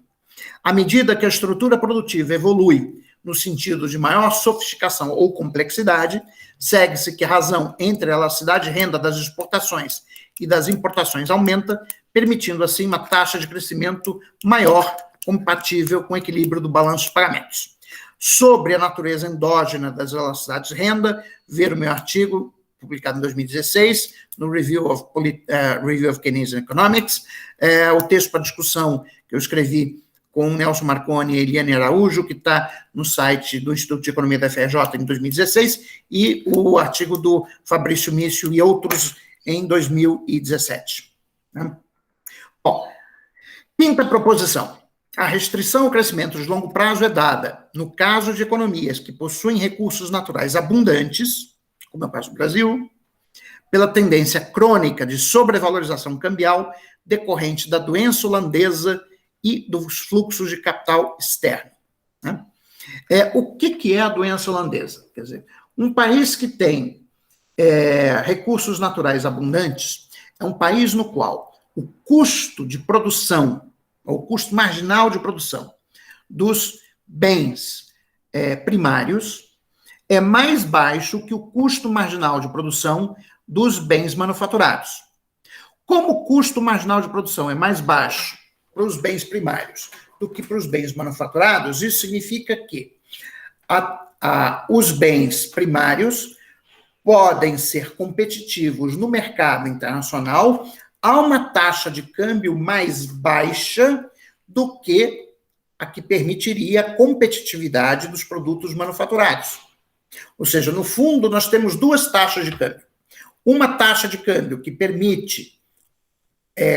À medida que a estrutura produtiva evolui no sentido de maior sofisticação ou complexidade, segue-se que a razão entre a elasticidade de renda das exportações e das importações aumenta, permitindo, assim, uma taxa de crescimento maior, compatível com o equilíbrio do balanço de pagamentos. Sobre a natureza endógena das elasticidades de renda, ver o meu artigo, publicado em 2016, no Review of Keynesian Economics, o texto para discussão que eu escrevi com o Nelson Marconi e Eliane Araújo, que está no site do Instituto de Economia da FRJ em 2016, e o artigo do Fabrício Mício e outros em 2017. Bom, quinta proposição. A restrição ao crescimento de longo prazo é dada, no caso de economias que possuem recursos naturais abundantes, como é o caso do Brasil, pela tendência crônica de sobrevalorização cambial decorrente da doença holandesa e dos fluxos de capital externo. Né? O que é a doença holandesa? Quer dizer, um país que tem recursos naturais abundantes é um país no qual o custo de produção, ou o custo marginal de produção dos bens primários é mais baixo que o custo marginal de produção dos bens manufaturados. Como o custo marginal de produção é mais baixo para os bens primários do que para os bens manufaturados, isso significa que os bens primários podem ser competitivos no mercado internacional a uma taxa de câmbio mais baixa do que a que permitiria a competitividade dos produtos manufaturados. Ou seja, no fundo, nós temos duas taxas de câmbio. Uma taxa de câmbio que permite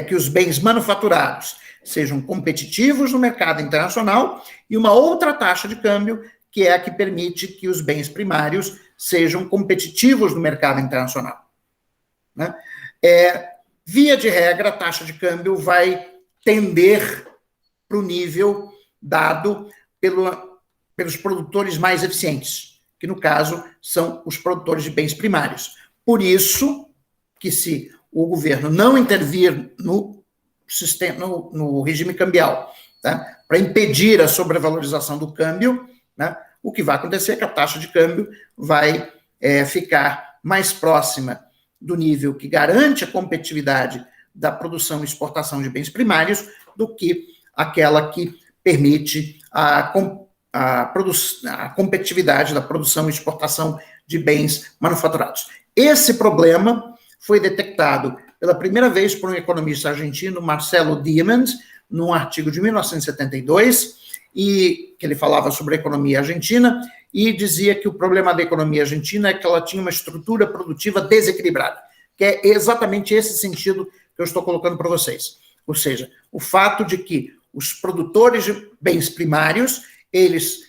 que os bens manufaturados sejam competitivos no mercado internacional e uma outra taxa de câmbio que é a que permite que os bens primários sejam competitivos no mercado internacional. Né? Via de regra, a taxa de câmbio vai tender para o nível dado pelos produtores mais eficientes, que, no caso, são os produtores de bens primários. Por isso que, se o governo não intervir no regime cambial, tá, para impedir a sobrevalorização do câmbio, né, o que vai acontecer é que a taxa de câmbio vai ficar mais próxima do nível que garante a competitividade da produção e exportação de bens primários do que aquela que permite a competitividade da produção e exportação de bens manufaturados. Esse problema foi detectado pela primeira vez por um economista argentino, Marcelo Diamond, num artigo de 1972, e que ele falava sobre a economia argentina, e dizia que o problema da economia argentina é que ela tinha uma estrutura produtiva desequilibrada, que é exatamente esse sentido que eu estou colocando para vocês. Ou seja, o fato de que os produtores de bens primários, eles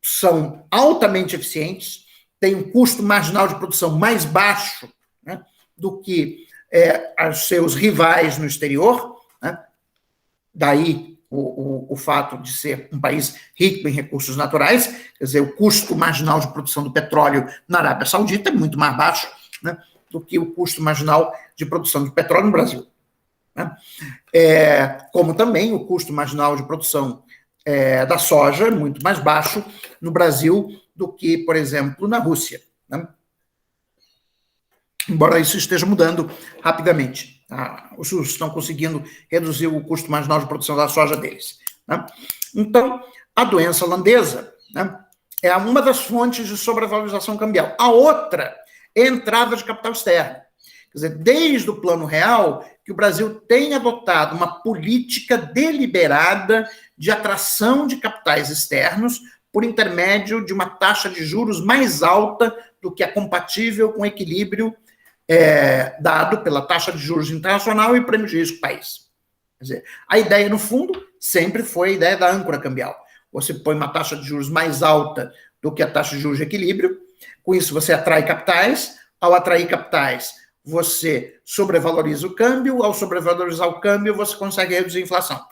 são altamente eficientes, têm um custo marginal de produção mais baixo, né, do que os seus rivais no exterior, né? Daí o fato de ser um país rico em recursos naturais, quer dizer, o custo marginal de produção do petróleo na Arábia Saudita é muito mais baixo, né, do que o custo marginal de produção de petróleo no Brasil. Né? Como também o custo marginal de produção da soja é muito mais baixo no Brasil do que, por exemplo, na Rússia. Né? Embora isso esteja mudando rapidamente. Os russos estão conseguindo reduzir o custo marginal de produção da soja deles. Né? Então, a doença holandesa, né, é uma das fontes de sobrevalorização cambial. A outra é a entrada de capital externo. Quer dizer, desde o Plano Real, que o Brasil tem adotado uma política deliberada de atração de capitais externos por intermédio de uma taxa de juros mais alta do que é compatível com o equilíbrio dado pela taxa de juros internacional e prêmio de risco país. Quer dizer, a ideia, no fundo, sempre foi a ideia da âncora cambial. você põe uma taxa de juros mais alta do que a taxa de juros de equilíbrio. Com isso, você atrai capitais. Ao atrair capitais, você sobrevaloriza o câmbio. Ao sobrevalorizar o câmbio, você consegue reduzir a inflação.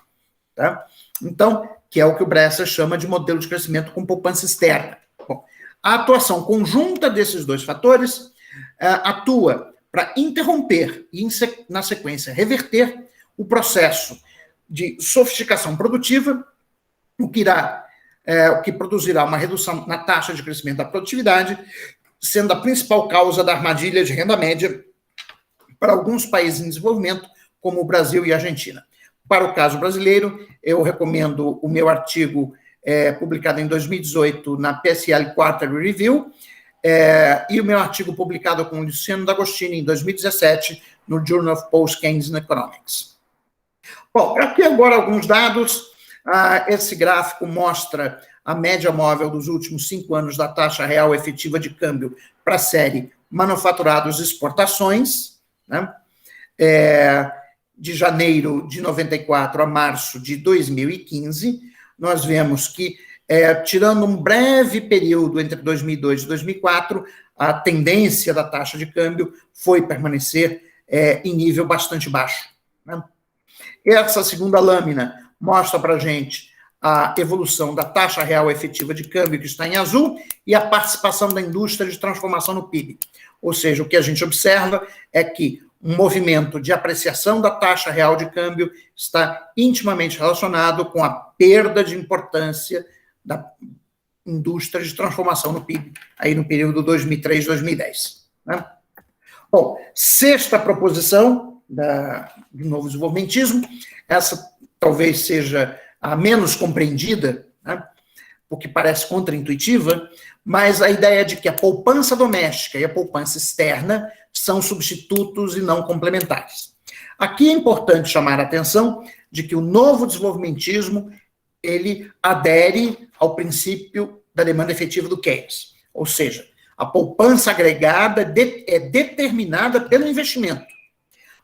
Tá? Então, que é o que o Bresser chama de modelo de crescimento com poupança externa. Bom, a atuação conjunta desses dois fatores atua para interromper e, na sequência, reverter o processo de sofisticação produtiva, o que produzirá uma redução na taxa de crescimento da produtividade, sendo a principal causa da armadilha de renda média para alguns países em desenvolvimento, como o Brasil e a Argentina. Para o caso brasileiro, eu recomendo o meu artigo publicado em 2018 na PSL Quarterly Review, e o meu artigo publicado com o Luciano D'Agostini em 2017 no Journal of Post-Keynesian Economics. Bom, aqui agora alguns dados. Esse gráfico mostra a média móvel dos últimos 5 anos da taxa real efetiva de câmbio para a série manufaturados e exportações, né? De janeiro de 94 a março de 2015, nós vemos que, tirando um breve período entre 2002 e 2004, a tendência da taxa de câmbio foi permanecer em nível bastante baixo, né? Essa segunda lâmina mostra para a gente a evolução da taxa real efetiva de câmbio, que está em azul, e a participação da indústria de transformação no PIB. Ou seja, o que a gente observa é que um movimento de apreciação da taxa real de câmbio está intimamente relacionado com a perda de importância da indústria de transformação no PIB, aí no período 2003-2010. Né? Bom, sexta proposição do novo desenvolvimentismo, essa talvez seja a menos compreendida, né, porque parece contraintuitiva, mas a ideia de que a poupança doméstica e a poupança externa são substitutos e não complementares. Aqui é importante chamar a atenção de que o novo desenvolvimentismo, ele adere ao princípio da demanda efetiva do Keynes, ou seja, a poupança agregada é determinada pelo investimento,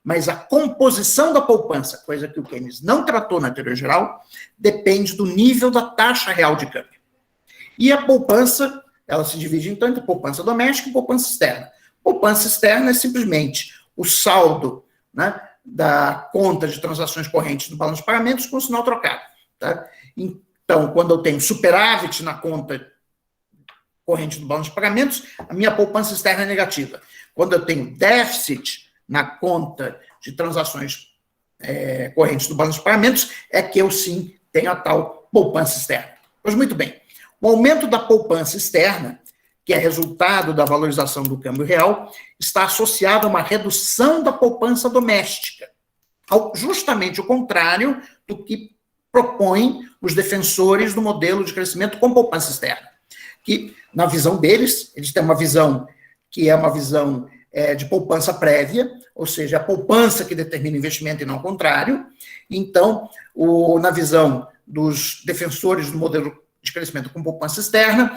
mas a composição da poupança, coisa que o Keynes não tratou na teoria geral, depende do nível da taxa real de câmbio. E a poupança, ela se divide então entre poupança doméstica e poupança externa. Poupança externa é simplesmente o saldo, né, da conta de transações correntes do balanço de pagamentos com o sinal trocado. Tá? Então, quando eu tenho superávit na conta corrente do balanço de pagamentos, a minha poupança externa é negativa. Quando eu tenho déficit na conta de transações correntes do balanço de pagamentos, é que eu sim tenho a tal poupança externa. Pois muito bem, o aumento da poupança externa, que é resultado da valorização do câmbio real, está associado a uma redução da poupança doméstica, justamente o contrário do que propõem os defensores do modelo de crescimento com poupança externa, que, na visão deles, eles têm uma visão que é uma visão de poupança prévia, ou seja, a poupança que determina o investimento e não o contrário. Então, na visão dos defensores do modelo de crescimento com poupança externa,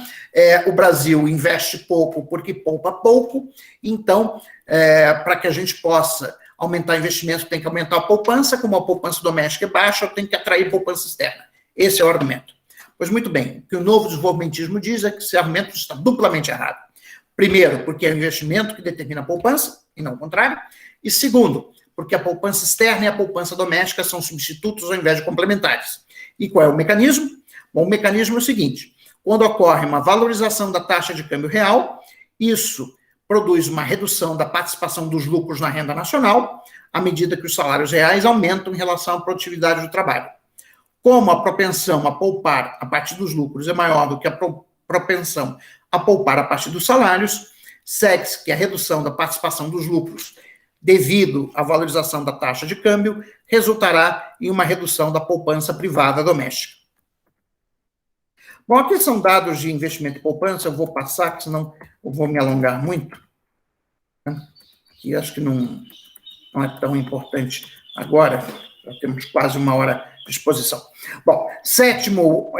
o Brasil investe pouco porque poupa pouco, então, para que a gente possa aumentar investimento, tem que aumentar a poupança, como a poupança doméstica é baixa, tem que atrair poupança externa. Esse é o argumento. Pois muito bem, o que o novo desenvolvimentismo diz é que esse argumento está duplamente errado. Primeiro, porque é o investimento que determina a poupança, e não o contrário. E segundo, porque a poupança externa e a poupança doméstica são substitutos ao invés de complementares. E qual é o mecanismo? Bom, o mecanismo é o seguinte: quando ocorre uma valorização da taxa de câmbio real, isso produz uma redução da participação dos lucros na renda nacional, à medida que os salários reais aumentam em relação à produtividade do trabalho. Como a propensão a poupar a partir dos lucros é maior do que a propensão a poupar a partir dos salários, segue-se que a redução da participação dos lucros devido à valorização da taxa de câmbio resultará em uma redução da poupança privada doméstica. Bom, aqui são dados de investimento e poupança, eu vou passar, porque senão eu vou me alongar muito, né? Que acho que não é tão importante agora, já temos quase 1 hora de exposição. Bom, sétimo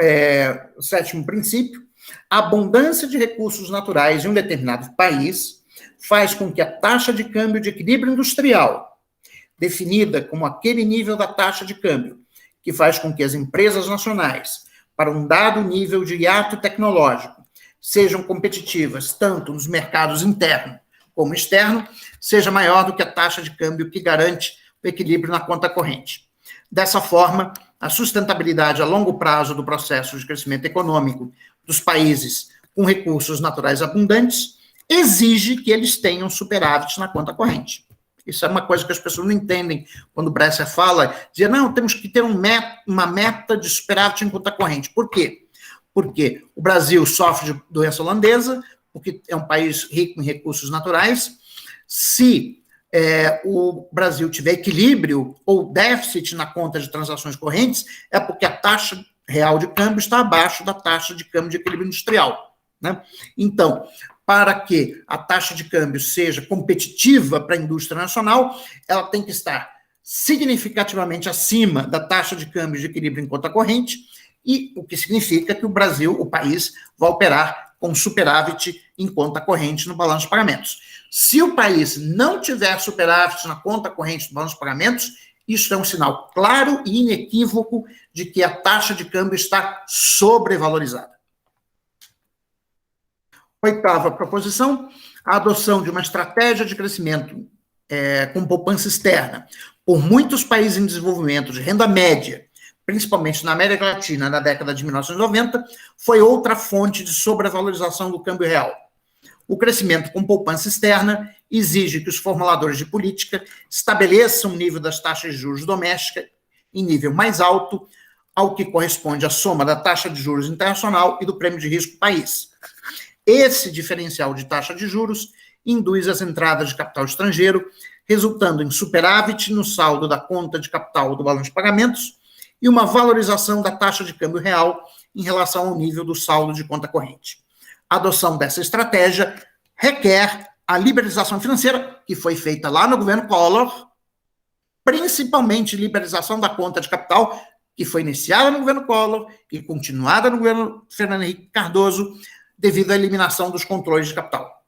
princípio: a abundância de recursos naturais em um determinado país faz com que a taxa de câmbio de equilíbrio industrial, definida como aquele nível da taxa de câmbio que faz com que as empresas nacionais para um dado nível de hiato tecnológico sejam competitivas tanto nos mercados interno como externo, seja maior do que a taxa de câmbio que garante o equilíbrio na conta corrente. Dessa forma, a sustentabilidade a longo prazo do processo de crescimento econômico dos países com recursos naturais abundantes exige que eles tenham superávit na conta corrente. Isso é uma coisa que as pessoas não entendem quando o Bresser fala, dizia, não, temos que ter uma meta de superávit em conta corrente. Por quê? Porque o Brasil sofre de doença holandesa, porque é um país rico em recursos naturais. Se o Brasil tiver equilíbrio ou déficit na conta de transações correntes, é porque a taxa real de câmbio está abaixo da taxa de câmbio de equilíbrio industrial, né? Então, para que a taxa de câmbio seja competitiva para a indústria nacional, ela tem que estar significativamente acima da taxa de câmbio de equilíbrio em conta corrente, e o que significa que o Brasil, o país, vai operar com superávit em conta corrente no balanço de pagamentos. Se o país não tiver superávit na conta corrente do balanço de pagamentos, isso é um sinal claro e inequívoco de que a taxa de câmbio está sobrevalorizada. Oitava proposição, a adoção de uma estratégia de crescimento com poupança externa por muitos países em desenvolvimento de renda média, principalmente na América Latina, na década de 1990, foi outra fonte de sobrevalorização do câmbio real. O crescimento com poupança externa exige que os formuladores de política estabeleçam o nível das taxas de juros domésticas em nível mais alto, ao que corresponde a soma da taxa de juros internacional e do prêmio de risco do país. Esse diferencial de taxa de juros induz as entradas de capital estrangeiro, resultando em superávit no saldo da conta de capital do balanço de pagamentos e uma valorização da taxa de câmbio real em relação ao nível do saldo de conta corrente. A adoção dessa estratégia requer a liberalização financeira, que foi feita lá no governo Collor, principalmente liberalização da conta de capital, que foi iniciada no governo Collor e continuada no governo Fernando Henrique Cardoso, devido à eliminação dos controles de capital.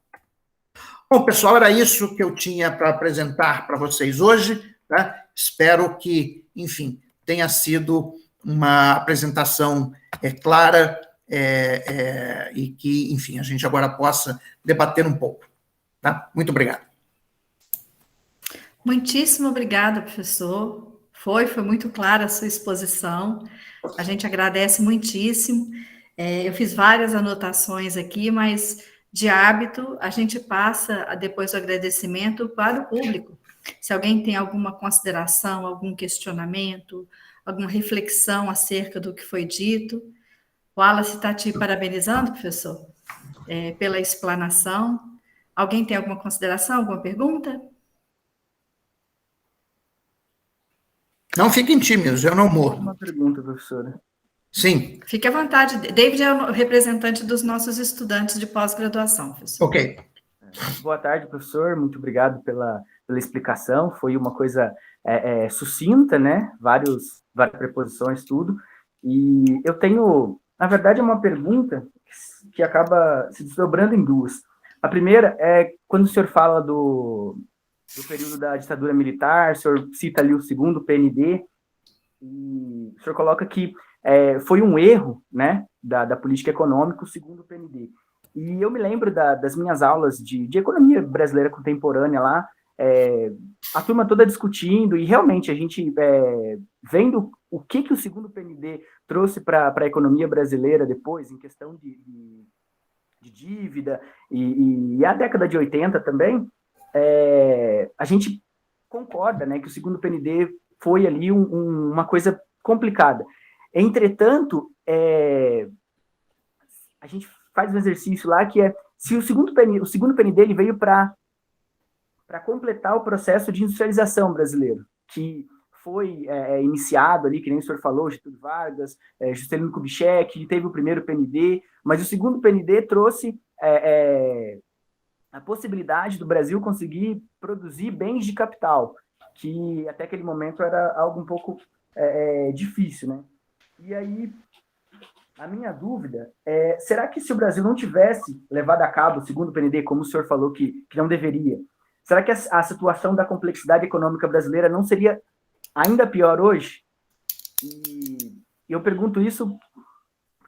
Bom, pessoal, era isso que eu tinha para apresentar para vocês hoje, tá? Espero que, enfim, tenha sido uma apresentação clara e que, enfim, a gente agora possa debater um pouco. Tá? Muito obrigado. Muitíssimo obrigada, professor. Foi muito clara a sua exposição. A gente agradece muitíssimo. Eu fiz várias anotações aqui, mas de hábito a gente passa, depois do agradecimento, para o público. Se alguém tem alguma consideração, algum questionamento, alguma reflexão acerca do que foi dito. O Wallace está te parabenizando, professor, pela explanação. Alguém tem alguma consideração, alguma pergunta? Não fiquem tímidos, eu não morro. Uma pergunta, professora. Sim. Fique à vontade. David é o representante dos nossos estudantes de pós-graduação, professor. Ok. Boa tarde, professor. Muito obrigado pela explicação. Foi uma coisa sucinta, né? Várias preposições, tudo. E eu tenho, na verdade, uma pergunta que acaba se desdobrando em duas. A primeira é quando o senhor fala do período da ditadura militar, o senhor cita ali o segundo PND, e o senhor coloca que foi um erro, né, da política econômica, o segundo PND. E eu me lembro das minhas aulas de economia brasileira contemporânea lá, a turma toda discutindo, e realmente a gente vendo o que o segundo PND trouxe para a economia brasileira depois, em questão de dívida, e a década de 80 também, a gente concorda, né, que o segundo PND foi ali uma coisa complicada. Entretanto, a gente faz um exercício lá que se o segundo PND ele veio para completar o processo de industrialização brasileiro, que foi iniciado ali, que nem o senhor falou, Getúlio Vargas, Juscelino Kubitschek, teve o primeiro PND, mas o segundo PND trouxe a possibilidade do Brasil conseguir produzir bens de capital, que até aquele momento era algo um pouco difícil, né? E aí, a minha dúvida será que se o Brasil não tivesse levado a cabo o segundo PND, como o senhor falou que não deveria, será que a situação da complexidade econômica brasileira não seria ainda pior hoje? E eu pergunto isso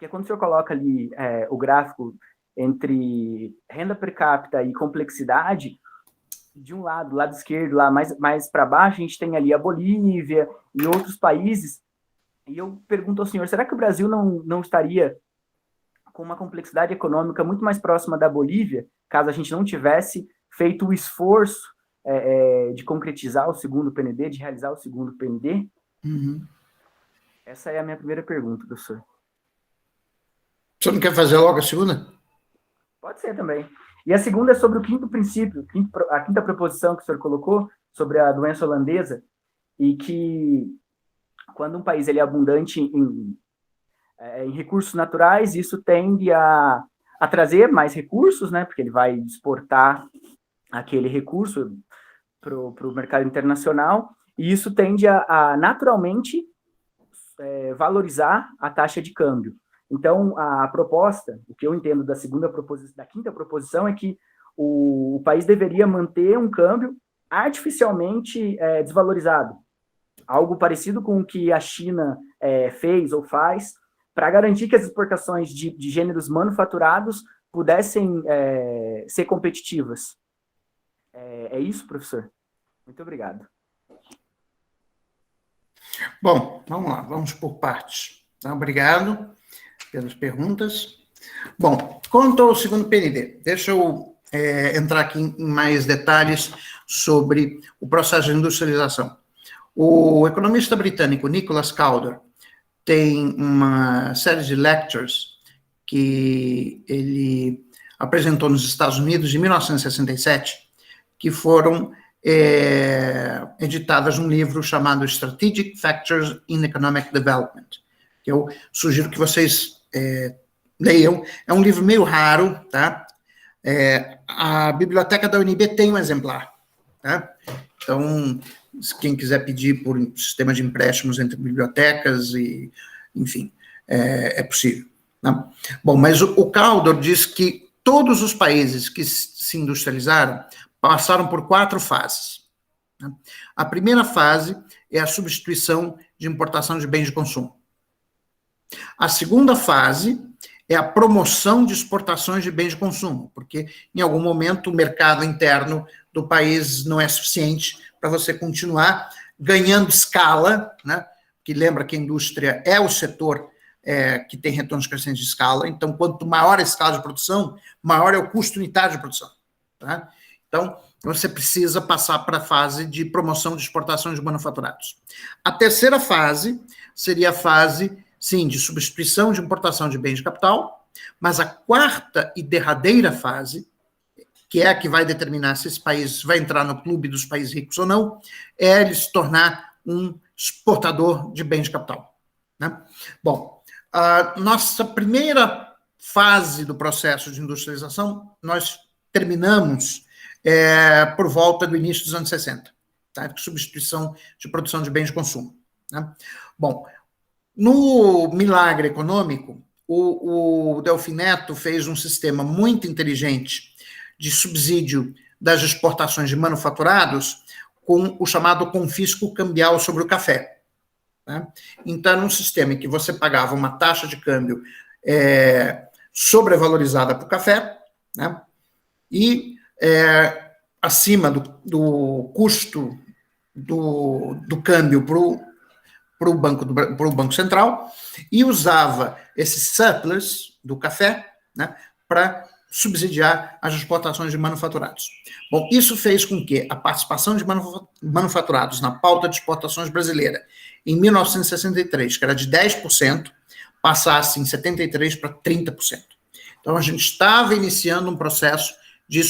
porque quando o senhor coloca ali o gráfico entre renda per capita e complexidade, de um lado, do lado esquerdo, lá mais para baixo, a gente tem ali a Bolívia e outros países, e eu pergunto ao senhor, será que o Brasil não estaria com uma complexidade econômica muito mais próxima da Bolívia, caso a gente não tivesse feito o esforço de concretizar o segundo PND, de realizar o segundo PND? Uhum. Essa é a minha primeira pergunta, professor. Você não quer fazer logo a segunda? Pode ser também. E a segunda é sobre o quinto princípio, a quinta proposição que o senhor colocou sobre a doença holandesa, e que quando um país ele é abundante em recursos naturais, isso tende a trazer mais recursos, né, porque ele vai exportar aquele recurso para o mercado internacional, e isso tende a naturalmente valorizar a taxa de câmbio. Então, a proposta, o que eu entendo da quinta proposição, é que o país deveria manter um câmbio artificialmente desvalorizado, algo parecido com o que a China fez ou faz, para garantir que as exportações de gêneros manufaturados pudessem ser competitivas. É isso, professor? Muito obrigado. Bom, vamos lá, vamos por partes. Obrigado pelas perguntas. Bom, quanto ao segundo PND, deixa eu entrar aqui em mais detalhes sobre o processo de industrialização. O economista britânico Nicholas Calder tem uma série de lectures que ele apresentou nos Estados Unidos em 1967, que foram editadas num livro chamado Strategic Factors in Economic Development, que eu sugiro que vocês leiam. É um livro meio raro, tá? A biblioteca da UNB tem um exemplar, tá? Então, quem quiser pedir por um sistema de empréstimos entre bibliotecas, e, enfim, é possível. Tá? Bom, mas o Calder diz que todos os países que se industrializaram passaram por 4 fases. Tá? A primeira fase é a substituição de importação de bens de consumo. A segunda fase é a promoção de exportações de bens de consumo, porque em algum momento o mercado interno do país não é suficiente para você continuar ganhando escala, né? Que lembra que a indústria é o setor que tem retornos crescentes de escala, então quanto maior a escala de produção, maior é o custo unitário de produção. Tá? Então, você precisa passar para a fase de promoção de exportação de manufaturados. A terceira fase seria a fase, sim, de substituição de importação de bens de capital, mas a quarta e derradeira fase, que é a que vai determinar se esse país vai entrar no clube dos países ricos ou não, é ele se tornar um exportador de bens de capital. Né? Bom, a nossa primeira fase do processo de industrialização, nós terminamos por volta do início dos anos 60, tá? De substituição de produção de bens de consumo. Né? Bom, no milagre econômico, o Delfim Neto fez um sistema muito inteligente de subsídio das exportações de manufaturados com o chamado confisco cambial sobre o café. Né? Então, era um sistema em que você pagava uma taxa de câmbio sobrevalorizada para o café, né? E acima do custo do câmbio para o Banco Central, e usava esse surplus do café, né, para subsidiar as exportações de manufaturados. Bom, isso fez com que a participação de manufaturados na pauta de exportações brasileira, em 1963, que era de 10%, passasse em 73% para 30%. Então, a gente estava iniciando um processo de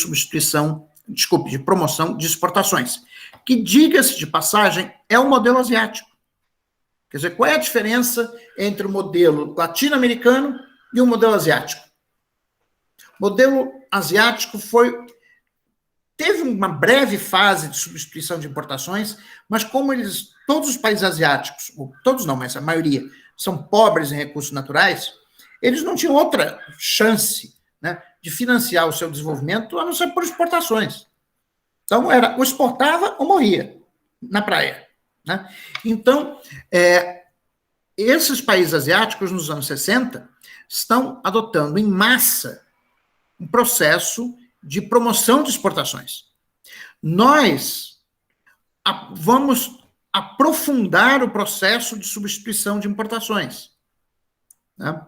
de promoção de exportações, que, diga-se de passagem, é o modelo asiático. Quer dizer, qual é a diferença entre o modelo latino-americano e o modelo asiático? O modelo asiático teve uma breve fase de substituição de importações, mas como todos os países asiáticos, todos não, mas a maioria, são pobres em recursos naturais, eles não tinham outra chance, né, de financiar o seu desenvolvimento a não ser por exportações. Então, era ou exportava ou morria na praia. Né? Então, esses países asiáticos, nos anos 60, estão adotando em massa um processo de promoção de exportações. Nós vamos aprofundar o processo de substituição de importações, né?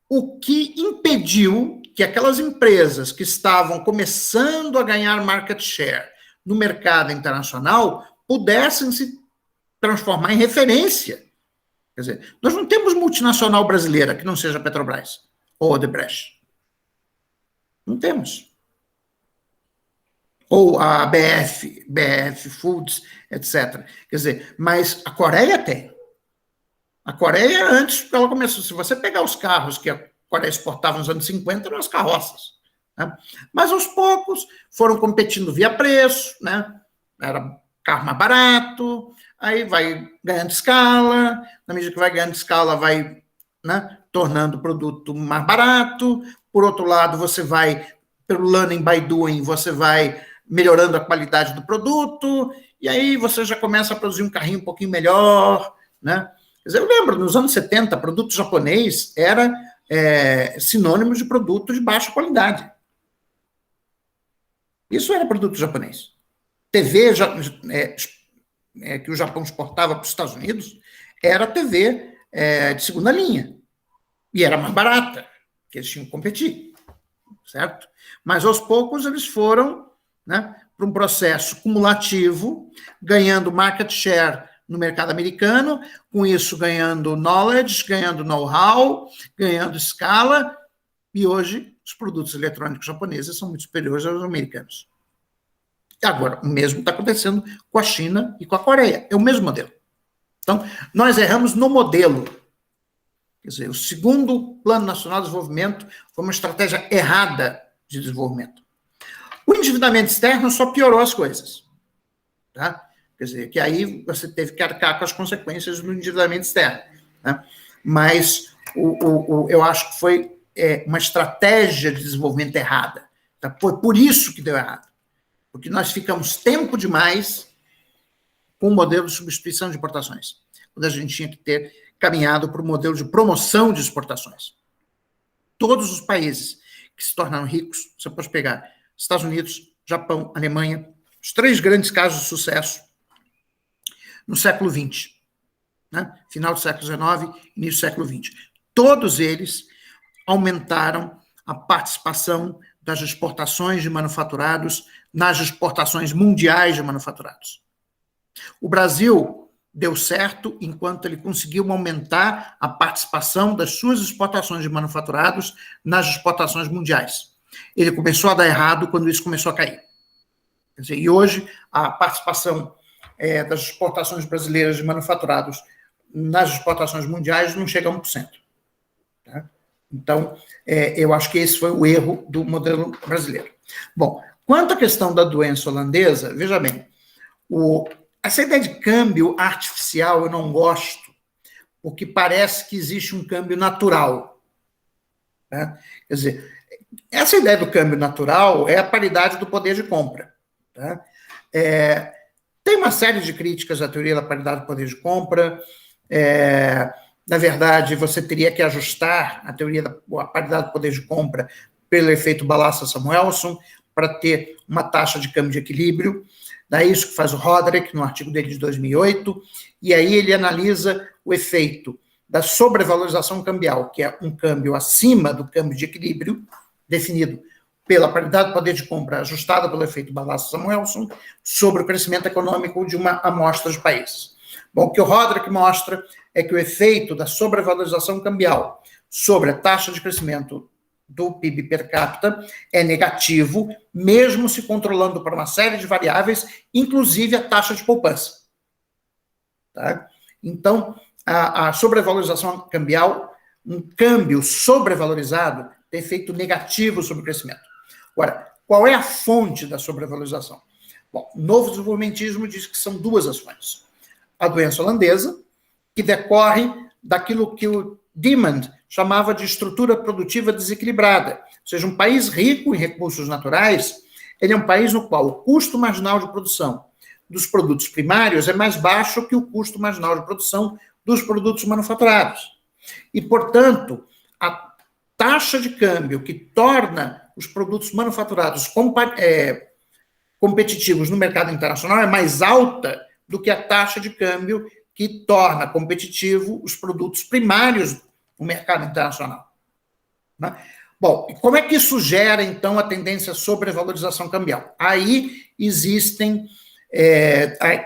O que impediu que aquelas empresas que estavam começando a ganhar market share no mercado internacional pudessem se transformar em referência. Quer dizer, nós não temos multinacional brasileira que não seja a Petrobras ou a Odebrecht. Não temos. Ou a BF Foods, etc. Quer dizer, mas a Coreia tem. A Coreia, antes, ela começou, se você pegar os carros que a Coreia exportava nos anos 50, eram as carroças, né? Mas, aos poucos, foram competindo via preço, né? Era carro mais barato, aí vai ganhando escala, na medida que vai ganhando escala, vai, né, tornando o produto mais barato. Por outro lado, você vai, pelo learning by doing, você vai melhorando a qualidade do produto, e aí você já começa a produzir um carrinho um pouquinho melhor, né? Quer dizer, eu lembro, nos anos 70, produto japonês era sinônimo de produto de baixa qualidade. Isso era produto japonês. TV que o Japão exportava para os Estados Unidos era TV de segunda linha. E era mais barata, porque eles tinham que competir, certo? Mas, aos poucos, eles foram, né, para um processo cumulativo, ganhando market share no mercado americano, com isso ganhando knowledge, ganhando know-how, ganhando escala, e hoje os produtos eletrônicos japoneses são muito superiores aos americanos. Agora, o mesmo está acontecendo com a China e com a Coreia, é o mesmo modelo. Então, nós erramos no modelo. Quer dizer, o segundo Plano Nacional de Desenvolvimento foi uma estratégia errada de desenvolvimento. O endividamento externo só piorou as coisas, tá? Quer dizer, que aí você teve que arcar com as consequências do endividamento externo, né? Mas eu acho que foi uma estratégia de desenvolvimento errada, tá? Foi por isso que deu errado. Porque nós ficamos tempo demais com o modelo de substituição de importações, quando a gente tinha que ter caminhado para o modelo de promoção de exportações. Todos os países que se tornaram ricos, você pode pegar Estados Unidos, Japão, Alemanha, os 3 grandes casos de sucesso no século XX, né? Final do século XIX, início do século XX. Todos eles aumentaram a participação das exportações de manufaturados nas exportações mundiais de manufaturados. O Brasil deu certo enquanto ele conseguiu aumentar a participação das suas exportações de manufaturados nas exportações mundiais. Ele começou a dar errado quando isso começou a cair. Quer dizer, e hoje a participação das exportações brasileiras de manufaturados nas exportações mundiais não chega a 1%. Tá? Então, eu acho que esse foi o erro do modelo brasileiro. Bom, quanto à questão da doença holandesa, veja bem, essa ideia de câmbio artificial eu não gosto, porque parece que existe um câmbio natural, né? Quer dizer, essa ideia do câmbio natural é a paridade do poder de compra, tá? Tem uma série de críticas à teoria da paridade do poder de compra. Na verdade, você teria que ajustar a teoria da paridade do poder de compra pelo efeito Balassa-Samuelson para ter uma taxa de câmbio de equilíbrio. É isso que faz o Roderick no artigo dele de 2008, e aí ele analisa o efeito da sobrevalorização cambial, que é um câmbio acima do câmbio de equilíbrio, definido pela paridade do poder de compra ajustada pelo efeito Balassa-Samuelson, sobre o crescimento econômico de uma amostra de países. Bom, o que o Roderick mostra é que o efeito da sobrevalorização cambial sobre a taxa de crescimento do PIB per capita é negativo, mesmo se controlando por uma série de variáveis, inclusive a taxa de poupança. Tá? Então, a sobrevalorização cambial, um câmbio sobrevalorizado, tem efeito negativo sobre o crescimento. Agora, qual é a fonte da sobrevalorização? Bom, o novo desenvolvimentismo diz que são 2 as fontes. A doença holandesa, que decorre daquilo que o Demand chamava de estrutura produtiva desequilibrada. Ou seja, um país rico em recursos naturais, ele é um país no qual o custo marginal de produção dos produtos primários é mais baixo que o custo marginal de produção dos produtos manufaturados. E, portanto, a taxa de câmbio que torna os produtos manufaturados competitivos no mercado internacional é mais alta do que a taxa de câmbio que torna competitivo os produtos primários no mercado internacional. Né? Bom, como é que isso gera, então, a tendência à sobrevalorização cambial? Aí existem,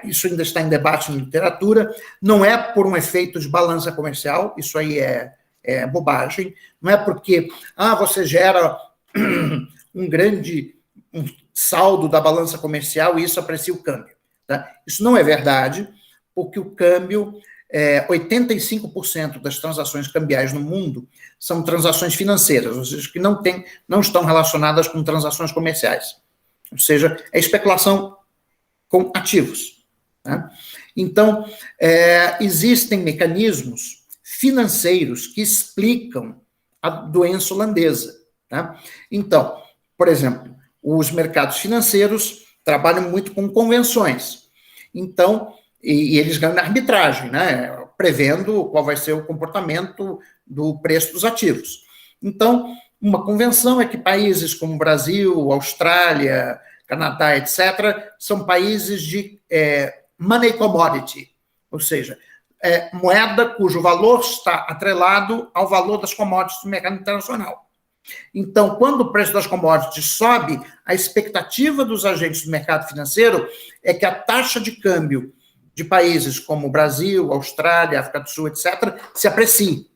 isso ainda está em debate na literatura, não é por um efeito de balança comercial, isso aí é bobagem, não é porque você gera um grande saldo da balança comercial e isso aprecia o câmbio. Tá? Isso não é verdade, porque o câmbio, 85% das transações cambiais no mundo são transações financeiras, ou seja, que não estão relacionadas com transações comerciais. Ou seja, é especulação com ativos. Né? Então, existem mecanismos financeiros que explicam a doença holandesa. Tá? Então, por exemplo, os mercados financeiros trabalham muito com convenções. Então, e eles ganham na arbitragem, né? Prevendo qual vai ser o comportamento do preço dos ativos. Então, uma convenção é que países como Brasil, Austrália, Canadá, etc., são países de money commodity, ou seja, moeda cujo valor está atrelado ao valor das commodities do mercado internacional. Então, quando o preço das commodities sobe, a expectativa dos agentes do mercado financeiro é que a taxa de câmbio de países como Brasil, Austrália, África do Sul, etc., se aprecie.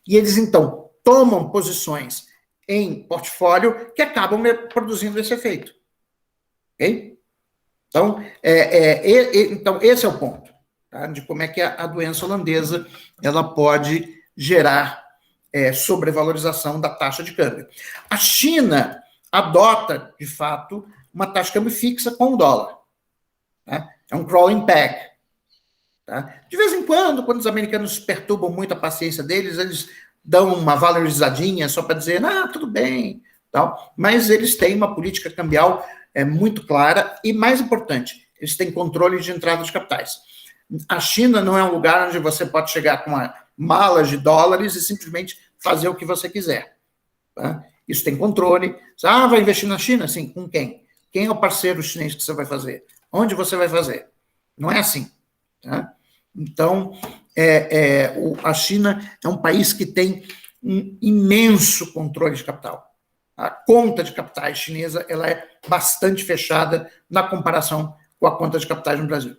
E eles, então, tomam posições em portfólio que acabam produzindo esse efeito. Ok? Então, então esse é o ponto, tá? De como é que a doença holandesa ela pode gerar sobrevalorização da taxa de câmbio. A China adota, de fato, uma taxa de câmbio fixa com o dólar. Tá? É um crawling peg. Tá? De vez em quando os americanos perturbam muito a paciência deles, eles dão uma valorizadinha só para dizer, tudo bem, tal. Mas eles têm uma política cambial muito clara e, mais importante, eles têm controle de entrada de capitais. A China não é um lugar onde você pode chegar com malas de dólares e simplesmente fazer o que você quiser. Tá? Isso tem controle. Vai investir na China? Sim, com quem? Quem é o parceiro chinês que você vai fazer? Onde você vai fazer? Não é assim. Tá? Então, a China é um país que tem um imenso controle de capital. A conta de capitais chinesa ela é bastante fechada na comparação com a conta de capitais no Brasil.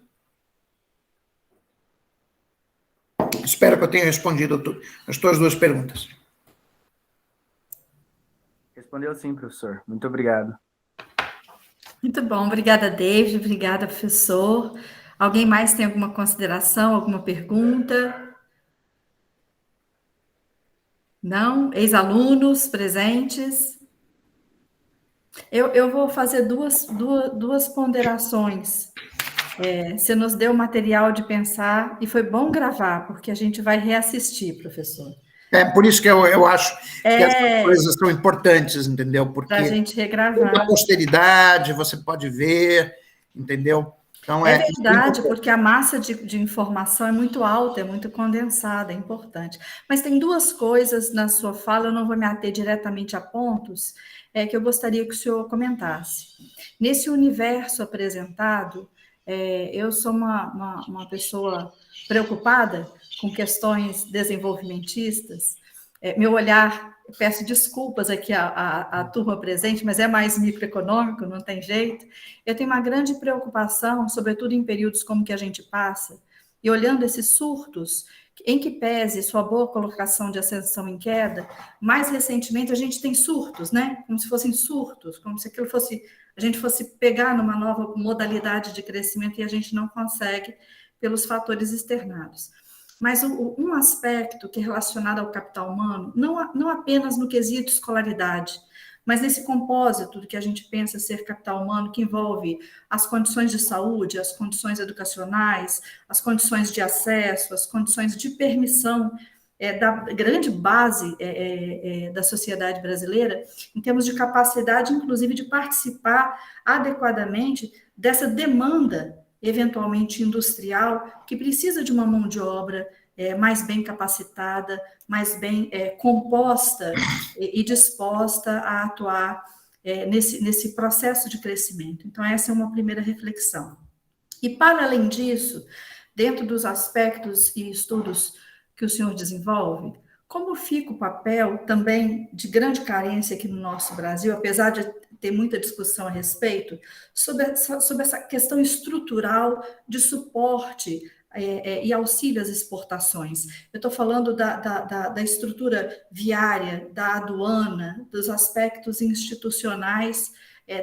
Espero que eu tenha respondido as tuas duas perguntas. Respondeu sim, professor. Muito obrigado. Muito bom. Obrigada, David. Obrigada, professor. Alguém mais tem alguma consideração, alguma pergunta? Não? Ex-alunos presentes? Eu vou fazer duas ponderações. Você nos deu material de pensar e foi bom gravar, porque a gente vai reassistir, professor. Por isso que eu acho que essas coisas são importantes, entendeu? Porque para a gente regravar. A posteridade, você pode ver, entendeu? Então, é verdade, porque a massa de informação é muito alta, é muito condensada, é importante. Mas tem duas coisas na sua fala, eu não vou me ater diretamente a pontos, que eu gostaria que o senhor comentasse. Nesse universo apresentado, eu sou uma pessoa preocupada com questões desenvolvimentistas. Meu olhar, peço desculpas aqui à turma presente, mas é mais microeconômico, não tem jeito. Eu tenho uma grande preocupação, sobretudo em períodos como que a gente passa, e olhando esses surtos, em que pese sua boa colocação de ascensão em queda, mais recentemente a gente tem surtos, né? Como se fossem surtos, como se aquilo fosse, a gente fosse pegar numa nova modalidade de crescimento e a gente não consegue pelos fatores externados. Mas um aspecto que é relacionado ao capital humano, não apenas no quesito escolaridade, mas nesse compósito do que a gente pensa ser capital humano, que envolve as condições de saúde, as condições educacionais, as condições de acesso, as condições de permissão da grande base da sociedade brasileira, em termos de capacidade, inclusive, de participar adequadamente dessa demanda eventualmente industrial, que precisa de uma mão de obra mais bem capacitada, mais bem composta e disposta a atuar nesse processo de crescimento. Então, essa é uma primeira reflexão. E, para além disso, dentro dos aspectos e estudos que o senhor desenvolve, como fica o papel também de grande carência aqui no nosso Brasil, apesar de ter muita discussão a respeito, sobre essa questão estrutural de suporte e auxílio às exportações. Eu estou falando da estrutura viária, da aduana, dos aspectos institucionais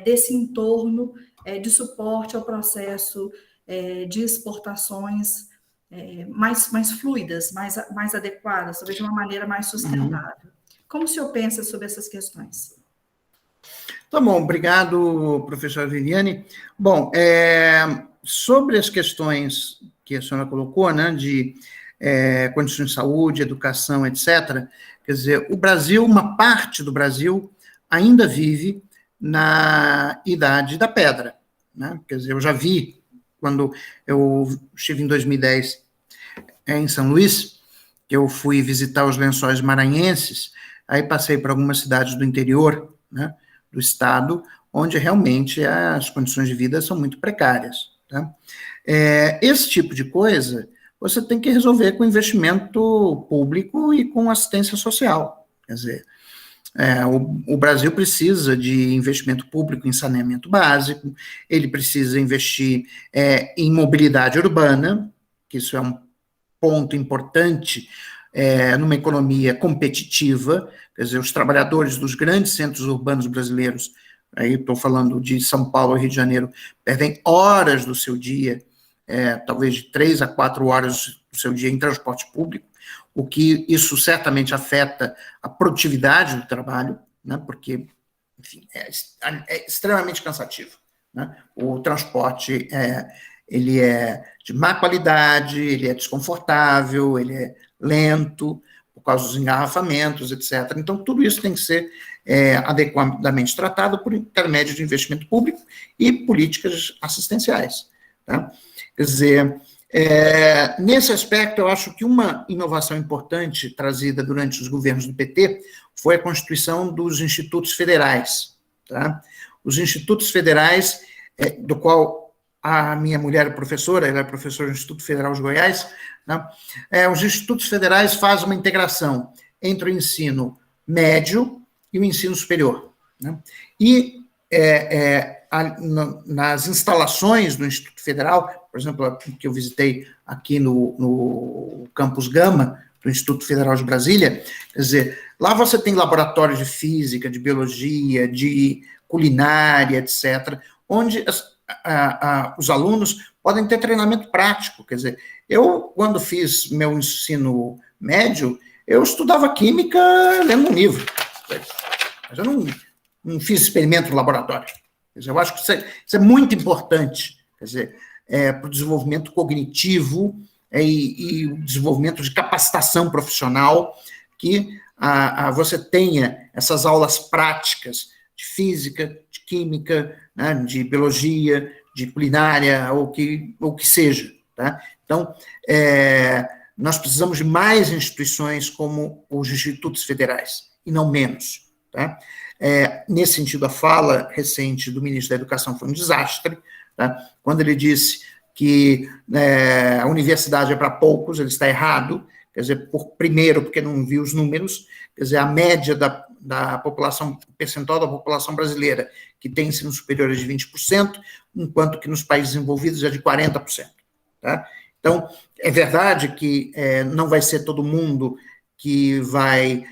desse entorno de suporte ao processo de exportações mais fluidas, mais adequadas, talvez de uma maneira mais sustentável. Como o senhor pensa sobre essas questões? Tá bom, obrigado, professora Viviane. Bom, sobre as questões que a senhora colocou, né, de condições de saúde, educação, etc., quer dizer, o Brasil, uma parte do Brasil, ainda vive na Idade da Pedra, né? Quer dizer, eu já vi, quando eu estive em 2010 em São Luís, que eu fui visitar os Lençóis Maranhenses, aí passei por algumas cidades do interior, né, do estado, onde realmente as condições de vida são muito precárias. Tá? Esse tipo de coisa você tem que resolver com investimento público e com assistência social. Quer dizer, o Brasil precisa de investimento público em saneamento básico, ele precisa investir em mobilidade urbana, que isso é um ponto importante numa economia competitiva. Quer dizer, os trabalhadores dos grandes centros urbanos brasileiros, aí estou falando de São Paulo e Rio de Janeiro, perdem horas do seu dia, talvez de 3 a 4 horas do seu dia em transporte público, o que isso certamente afeta a produtividade do trabalho, né, porque, enfim, é extremamente cansativo. Né? O transporte ele é de má qualidade, ele é desconfortável, ele é lento, por causa dos engarrafamentos, etc. Então, tudo isso tem que ser adequadamente tratado por intermédio de investimento público e políticas assistenciais. Tá? Quer dizer, nesse aspecto, eu acho que uma inovação importante trazida durante os governos do PT foi a constituição dos institutos federais. Tá? Os institutos federais, do qual a minha mulher é professora, ela é professora do Instituto Federal de Goiás, né? Os institutos federais fazem uma integração entre o ensino médio e o ensino superior. Né? E nas instalações do Instituto Federal, por exemplo, que eu visitei aqui no Campus Gama, do Instituto Federal de Brasília, quer dizer, lá você tem laboratórios de física, de biologia, de culinária, etc., onde os alunos podem ter treinamento prático. Quer dizer, eu, quando fiz meu ensino médio, eu estudava química lendo um livro, mas eu não fiz experimento no laboratório. Quer dizer, eu acho que isso é muito importante, quer dizer, para o desenvolvimento cognitivo e o desenvolvimento de capacitação profissional, que você tenha essas aulas práticas de física, de química, né, de biologia, de culinária, ou que seja. Tá? Então, nós precisamos de mais instituições como os institutos federais, e não menos. Tá? Nesse sentido, a fala recente do ministro da Educação foi um desastre, tá? Quando ele disse que a universidade é para poucos, ele está errado. Quer dizer, primeiro, porque não viu os números, quer dizer, a média da população, percentual da população brasileira que tem ensino superior é de 20%, enquanto que nos países desenvolvidos é de 40%. Tá? Então, é verdade que não vai ser todo mundo que vai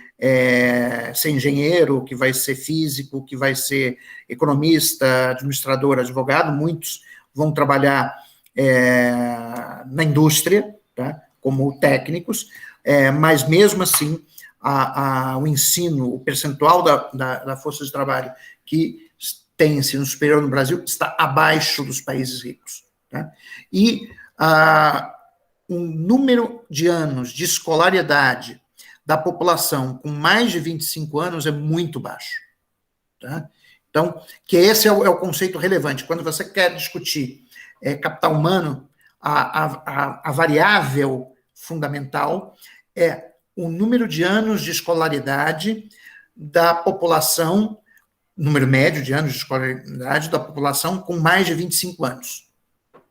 ser engenheiro, que vai ser físico, que vai ser economista, administrador, advogado, muitos vão trabalhar na indústria, tá? Como técnicos, mas mesmo assim, o ensino, o percentual da força de trabalho que tem ensino superior no Brasil está abaixo dos países ricos. Tá? E o número de anos de escolaridade da população com mais de 25 anos é muito baixo. Tá? Então, que esse é o conceito relevante. Quando você quer discutir capital humano, a variável fundamental é o número de anos de escolaridade da população, número médio de anos de escolaridade da população com mais de 25 anos.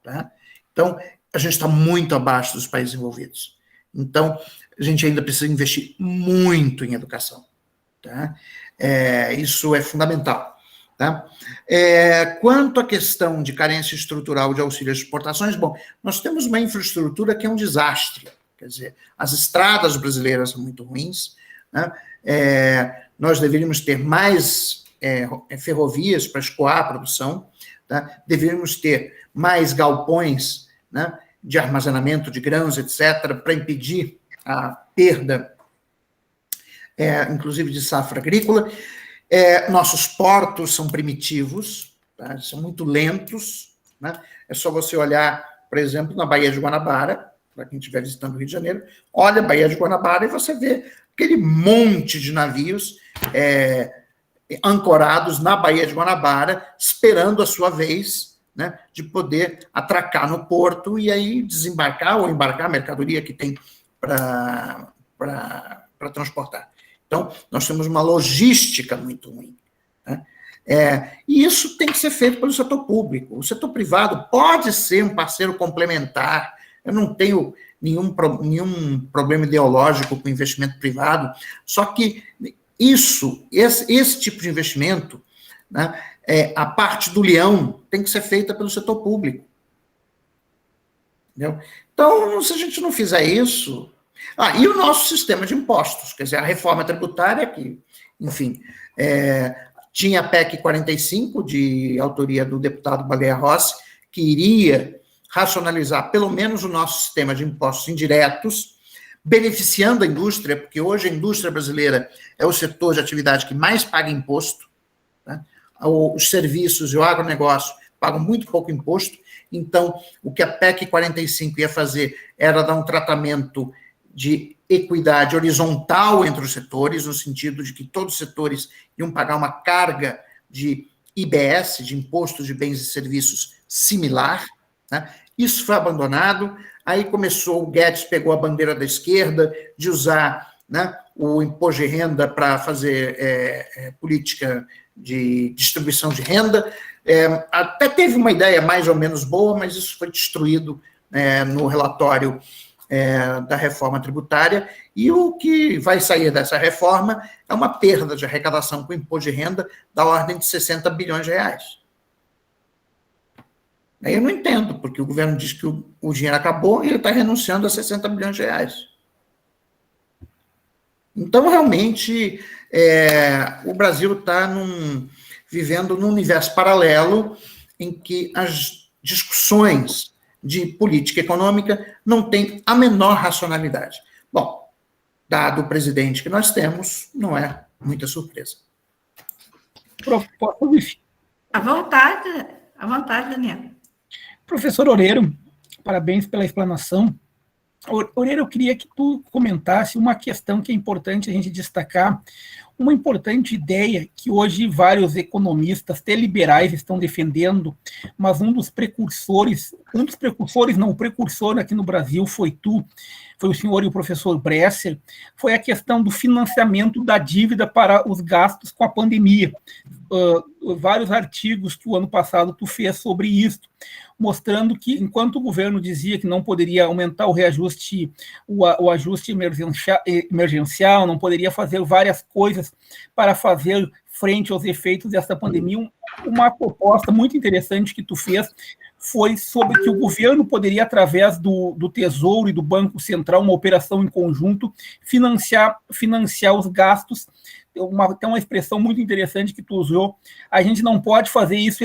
Tá? Então, a gente está muito abaixo dos países envolvidos. Então, a gente ainda precisa investir muito em educação. Tá? Isso é fundamental. Tá? Quanto à questão de carência estrutural de auxílio às exportações, bom, nós temos uma infraestrutura que é um desastre. Quer dizer, as estradas brasileiras são muito ruins, né? Nós deveríamos ter mais ferrovias para escoar a produção, tá? Deveríamos ter mais galpões, né, de armazenamento de grãos, etc., para impedir a perda, inclusive de safra agrícola. Nossos portos são primitivos, tá? São muito lentos, né? É só você olhar, por exemplo, na Baía de Guanabara, para quem estiver visitando o Rio de Janeiro, olha a Baía de Guanabara e você vê aquele monte de navios ancorados na Baía de Guanabara, esperando a sua vez, né, de poder atracar no porto e aí desembarcar ou embarcar a mercadoria que tem para transportar. Então, nós temos uma logística muito ruim. Né? E isso tem que ser feito pelo setor público. O setor privado pode ser um parceiro complementar. Eu não tenho nenhum problema ideológico com investimento privado, só que esse tipo de investimento, né, a parte do leão tem que ser feita pelo setor público. Entendeu? Então, se a gente não fizer isso... e o nosso sistema de impostos, quer dizer, a reforma tributária que, enfim, tinha a PEC 45, de autoria do deputado Baleia Rossi, que iria racionalizar pelo menos o nosso sistema de impostos indiretos, beneficiando a indústria, porque hoje a indústria brasileira é o setor de atividade que mais paga imposto, né? Os serviços e o agronegócio pagam muito pouco imposto, então o que a PEC 45 ia fazer era dar um tratamento de equidade horizontal entre os setores, no sentido de que todos os setores iam pagar uma carga de IBS, de Imposto de Bens e Serviços, similar, né? Isso foi abandonado, aí o Guedes pegou a bandeira da esquerda de usar, né, o imposto de renda para fazer política de distribuição de renda, até teve uma ideia mais ou menos boa, mas isso foi destruído no relatório da reforma tributária, e o que vai sair dessa reforma é uma perda de arrecadação com imposto de renda da ordem de 60 bilhões de reais. Aí eu não entendo, porque o governo diz que o dinheiro acabou e ele está renunciando a 60 bilhões de reais. Então, realmente, o Brasil está vivendo num universo paralelo em que as discussões de política econômica não têm a menor racionalidade. Bom, dado o presidente que nós temos, não é muita surpresa. À vontade, Daniel. Professor Oreiro, parabéns pela explanação. Oreiro, eu queria que tu comentasse uma questão que é importante a gente destacar, uma importante ideia que hoje vários economistas, até liberais, estão defendendo, mas o precursor aqui no Brasil foi o senhor e o professor Bresser, foi a questão do financiamento da dívida para os gastos com a pandemia. Vários artigos que o ano passado tu fez sobre isso, mostrando que, enquanto o governo dizia que não poderia aumentar o reajuste, o ajuste emergencial, não poderia fazer várias coisas para fazer frente aos efeitos dessa pandemia, uma proposta muito interessante que tu fez foi sobre que o governo poderia, através do Tesouro e do Banco Central, uma operação em conjunto, financiar os gastos. Tem uma expressão muito interessante que tu usou: a gente não pode fazer isso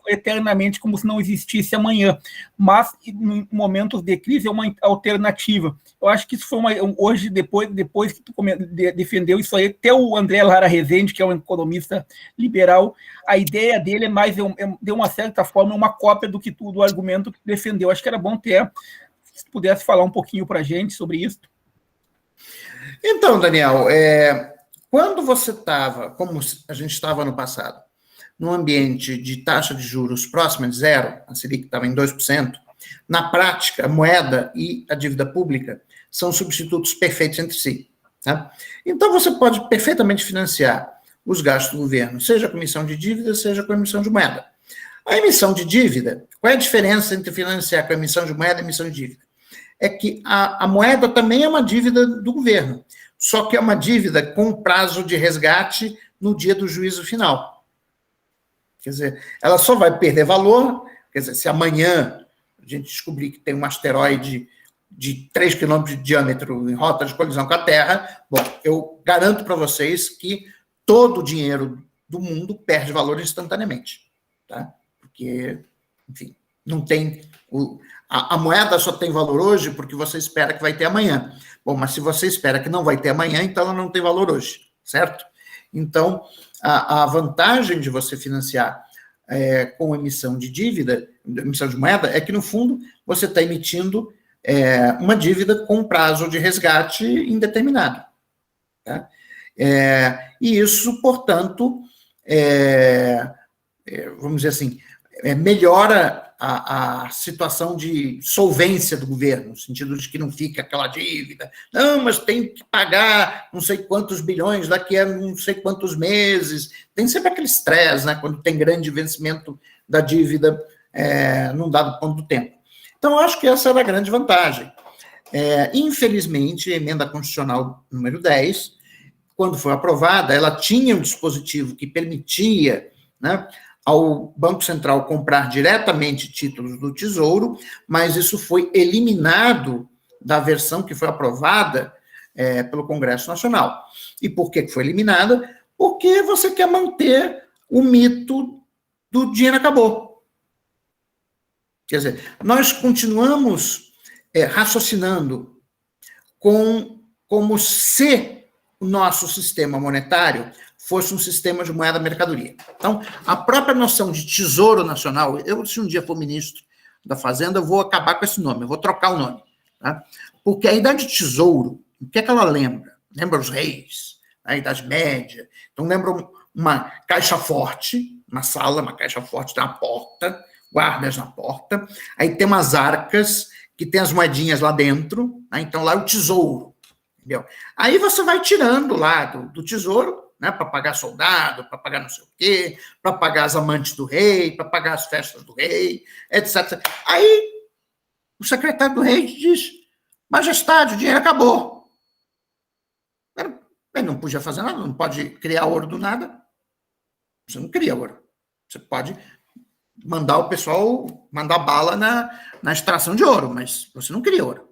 eternamente como se não existisse amanhã, mas em momentos de crise é uma alternativa. Eu acho que isso foi hoje, depois que tu defendeu isso aí, até o André Lara Rezende, que é um economista liberal, a ideia dele é mais, de uma certa forma, uma cópia do argumento que defendeu. Acho que era bom se pudesse falar um pouquinho para a gente sobre isso. Então, Daniel, quando você estava, como a gente estava no passado, num ambiente de taxa de juros próxima de zero, a Selic estava em 2%, na prática, a moeda e a dívida pública são substitutos perfeitos entre si. Tá? Então, você pode perfeitamente financiar os gastos do governo, seja com emissão de dívida, seja com emissão de moeda. A emissão de dívida, qual é a diferença entre financiar com emissão de moeda e emissão de dívida? É que a moeda também é uma dívida do governo, só que é uma dívida com prazo de resgate no dia do juízo final. Quer dizer, ela só vai perder valor, quer dizer, se amanhã a gente descobrir que tem um asteroide de 3 quilômetros de diâmetro em rota de colisão com a Terra, bom, eu garanto para vocês que todo o dinheiro do mundo perde valor instantaneamente, tá? Porque, enfim, não tem... A moeda só tem valor hoje porque você espera que vai ter amanhã. Bom, mas se você espera que não vai ter amanhã, então ela não tem valor hoje, certo? Então, a vantagem de você financiar com emissão de dívida, emissão de moeda, é que, no fundo, você está emitindo uma dívida com prazo de resgate indeterminado. Tá? E isso, portanto, vamos dizer assim, melhora a situação de solvência do governo, no sentido de que não fica aquela dívida, não, mas tem que pagar não sei quantos bilhões daqui a não sei quantos meses, tem sempre aquele estresse, né, quando tem grande vencimento da dívida num dado ponto do tempo. Então, eu acho que essa era a grande vantagem. Infelizmente, a emenda constitucional número 10, quando foi aprovada, ela tinha um dispositivo que permitia, né, ao Banco Central comprar diretamente títulos do Tesouro, mas isso foi eliminado da versão que foi aprovada pelo Congresso Nacional. E por que foi eliminada? Porque você quer manter o mito do dinheiro acabou. Quer dizer, nós continuamos raciocinando como se o nosso sistema monetário fosse um sistema de moeda mercadoria. Então, a própria noção de tesouro nacional, se um dia for ministro da Fazenda, eu vou acabar com esse nome, eu vou trocar o nome. Tá? Porque a idade de tesouro, o que é que ela lembra? Lembra os reis, a Idade Média. Então, lembra uma caixa forte, uma sala, uma caixa forte, tem uma porta, guardas na porta, aí tem umas arcas que tem as moedinhas lá dentro, né? Então lá é o tesouro, entendeu? Aí você vai tirando lá do tesouro, né, para pagar soldado, para pagar não sei o quê, para pagar as amantes do rei, para pagar as festas do rei, etc. Aí o secretário do rei diz: Majestade, o dinheiro acabou. Ele não podia fazer nada, não pode criar ouro do nada. Você não cria ouro. Você pode mandar o pessoal mandar bala na extração de ouro, mas você não cria ouro.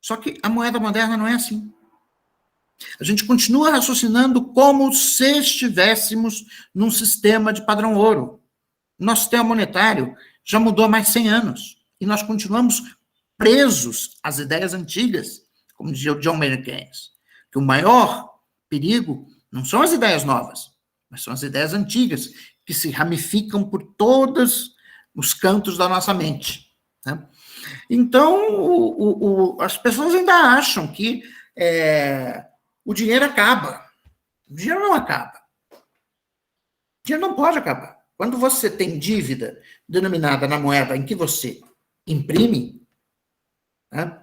Só que a moeda moderna não é assim. A gente continua raciocinando como se estivéssemos num sistema de padrão ouro. Nosso sistema monetário já mudou há mais de 100 anos. E nós continuamos presos às ideias antigas, como dizia o John Maynard Keynes, que o maior perigo não são as ideias novas, mas são as ideias antigas, que se ramificam por todos os cantos da nossa mente. Né? Então, as pessoas ainda acham que o dinheiro acaba. O dinheiro não acaba. O dinheiro não pode acabar. Quando você tem dívida denominada na moeda em que você imprime, né,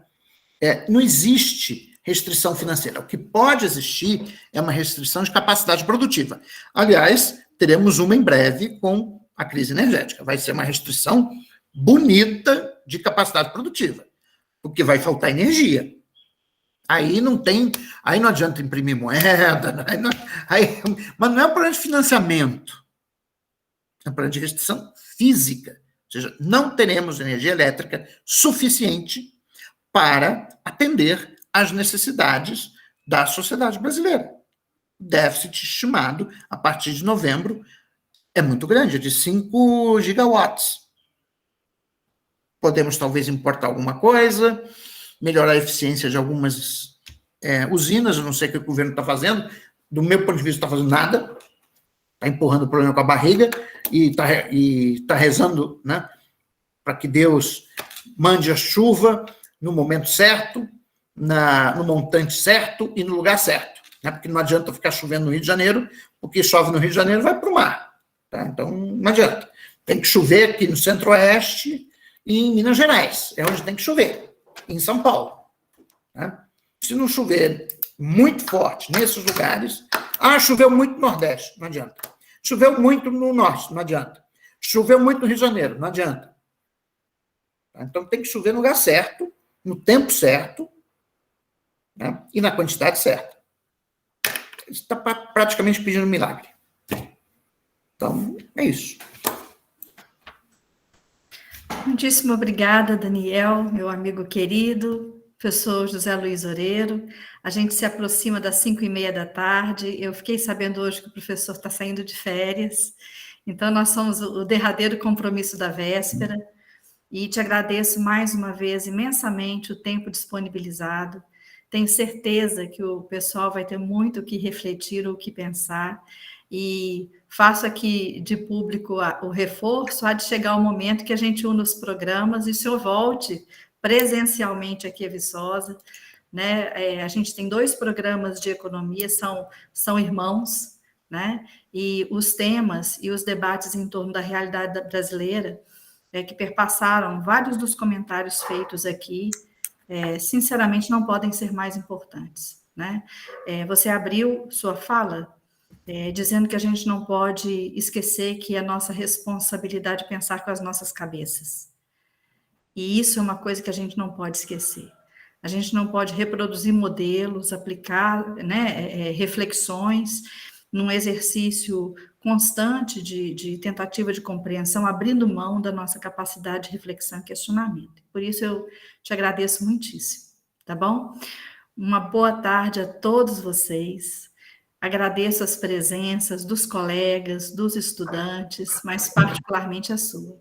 não existe restrição financeira. O que pode existir é uma restrição de capacidade produtiva. Aliás, teremos uma em breve com a crise energética. Vai ser uma restrição bonita de capacidade produtiva, porque vai faltar energia. Aí não adianta imprimir moeda, mas não é um problema de financiamento, é um problema de restrição física. Ou seja, não teremos energia elétrica suficiente para atender às necessidades da sociedade brasileira. O déficit estimado, a partir de novembro, é muito grande, é de 5 gigawatts. Podemos, talvez, importar alguma coisa, melhorar a eficiência de algumas usinas, eu não sei o que o governo está fazendo, do meu ponto de vista, não está fazendo nada, está empurrando o problema com a barriga e está rezando, né, para que Deus mande a chuva no momento certo, no montante certo e no lugar certo. Né, porque não adianta ficar chovendo no Rio de Janeiro, porque chove no Rio de Janeiro vai para o mar. Tá? Então, não adianta. Tem que chover aqui no Centro-Oeste e em Minas Gerais, é onde tem que chover, em São Paulo. Tá? Se não chover muito forte nesses lugares, choveu muito no Nordeste, não adianta. Choveu muito no Norte, não adianta. Choveu muito no Rio de Janeiro, não adianta. Então tem que chover no lugar certo, no tempo certo, né? E na quantidade certa. Está praticamente pedindo um milagre. Então, é isso. Muitíssimo obrigada, Daniel, meu amigo querido, professor José Luiz Oreiro. A gente se aproxima das 5h30 da tarde. Eu fiquei sabendo hoje que o professor está saindo de férias, então nós somos o derradeiro compromisso da véspera, e te agradeço mais uma vez imensamente o tempo disponibilizado. Tenho certeza que o pessoal vai ter muito o que refletir, o que pensar, e faço aqui de público o reforço, há de chegar o momento que a gente une os programas e o senhor volte presencialmente aqui a Viçosa, né? A gente tem 2 programas de economia, são irmãos, né? E os temas e os debates em torno da realidade brasileira, que perpassaram vários dos comentários feitos aqui, sinceramente não podem ser mais importantes, né? Você abriu sua fala dizendo que a gente não pode esquecer que é nossa responsabilidade pensar com as nossas cabeças. E isso é uma coisa que a gente não pode esquecer. A gente não pode reproduzir modelos, aplicar, né, reflexões num exercício constante de tentativa de compreensão, abrindo mão da nossa capacidade de reflexão e questionamento. Por isso eu te agradeço muitíssimo, tá bom? Uma boa tarde a todos vocês. Agradeço as presenças dos colegas, dos estudantes, mas particularmente a sua.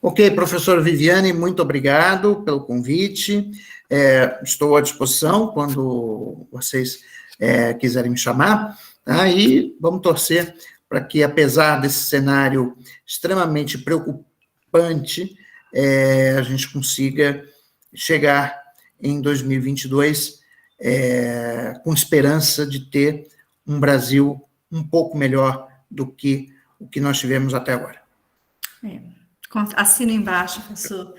Ok, professor Viviane, muito obrigado pelo convite. Estou à disposição quando vocês quiserem me chamar. Tá? E vamos torcer para que, apesar desse cenário extremamente preocupante, a gente consiga chegar em 2022 com esperança de ter um Brasil um pouco melhor do que o que nós tivemos até agora. Assino embaixo, professor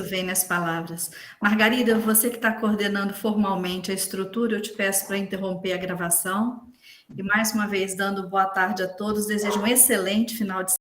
Vênia, as palavras. Margarida, você que está coordenando formalmente a estrutura, eu te peço para interromper a gravação. E, mais uma vez, dando boa tarde a todos, desejo um excelente final de semana.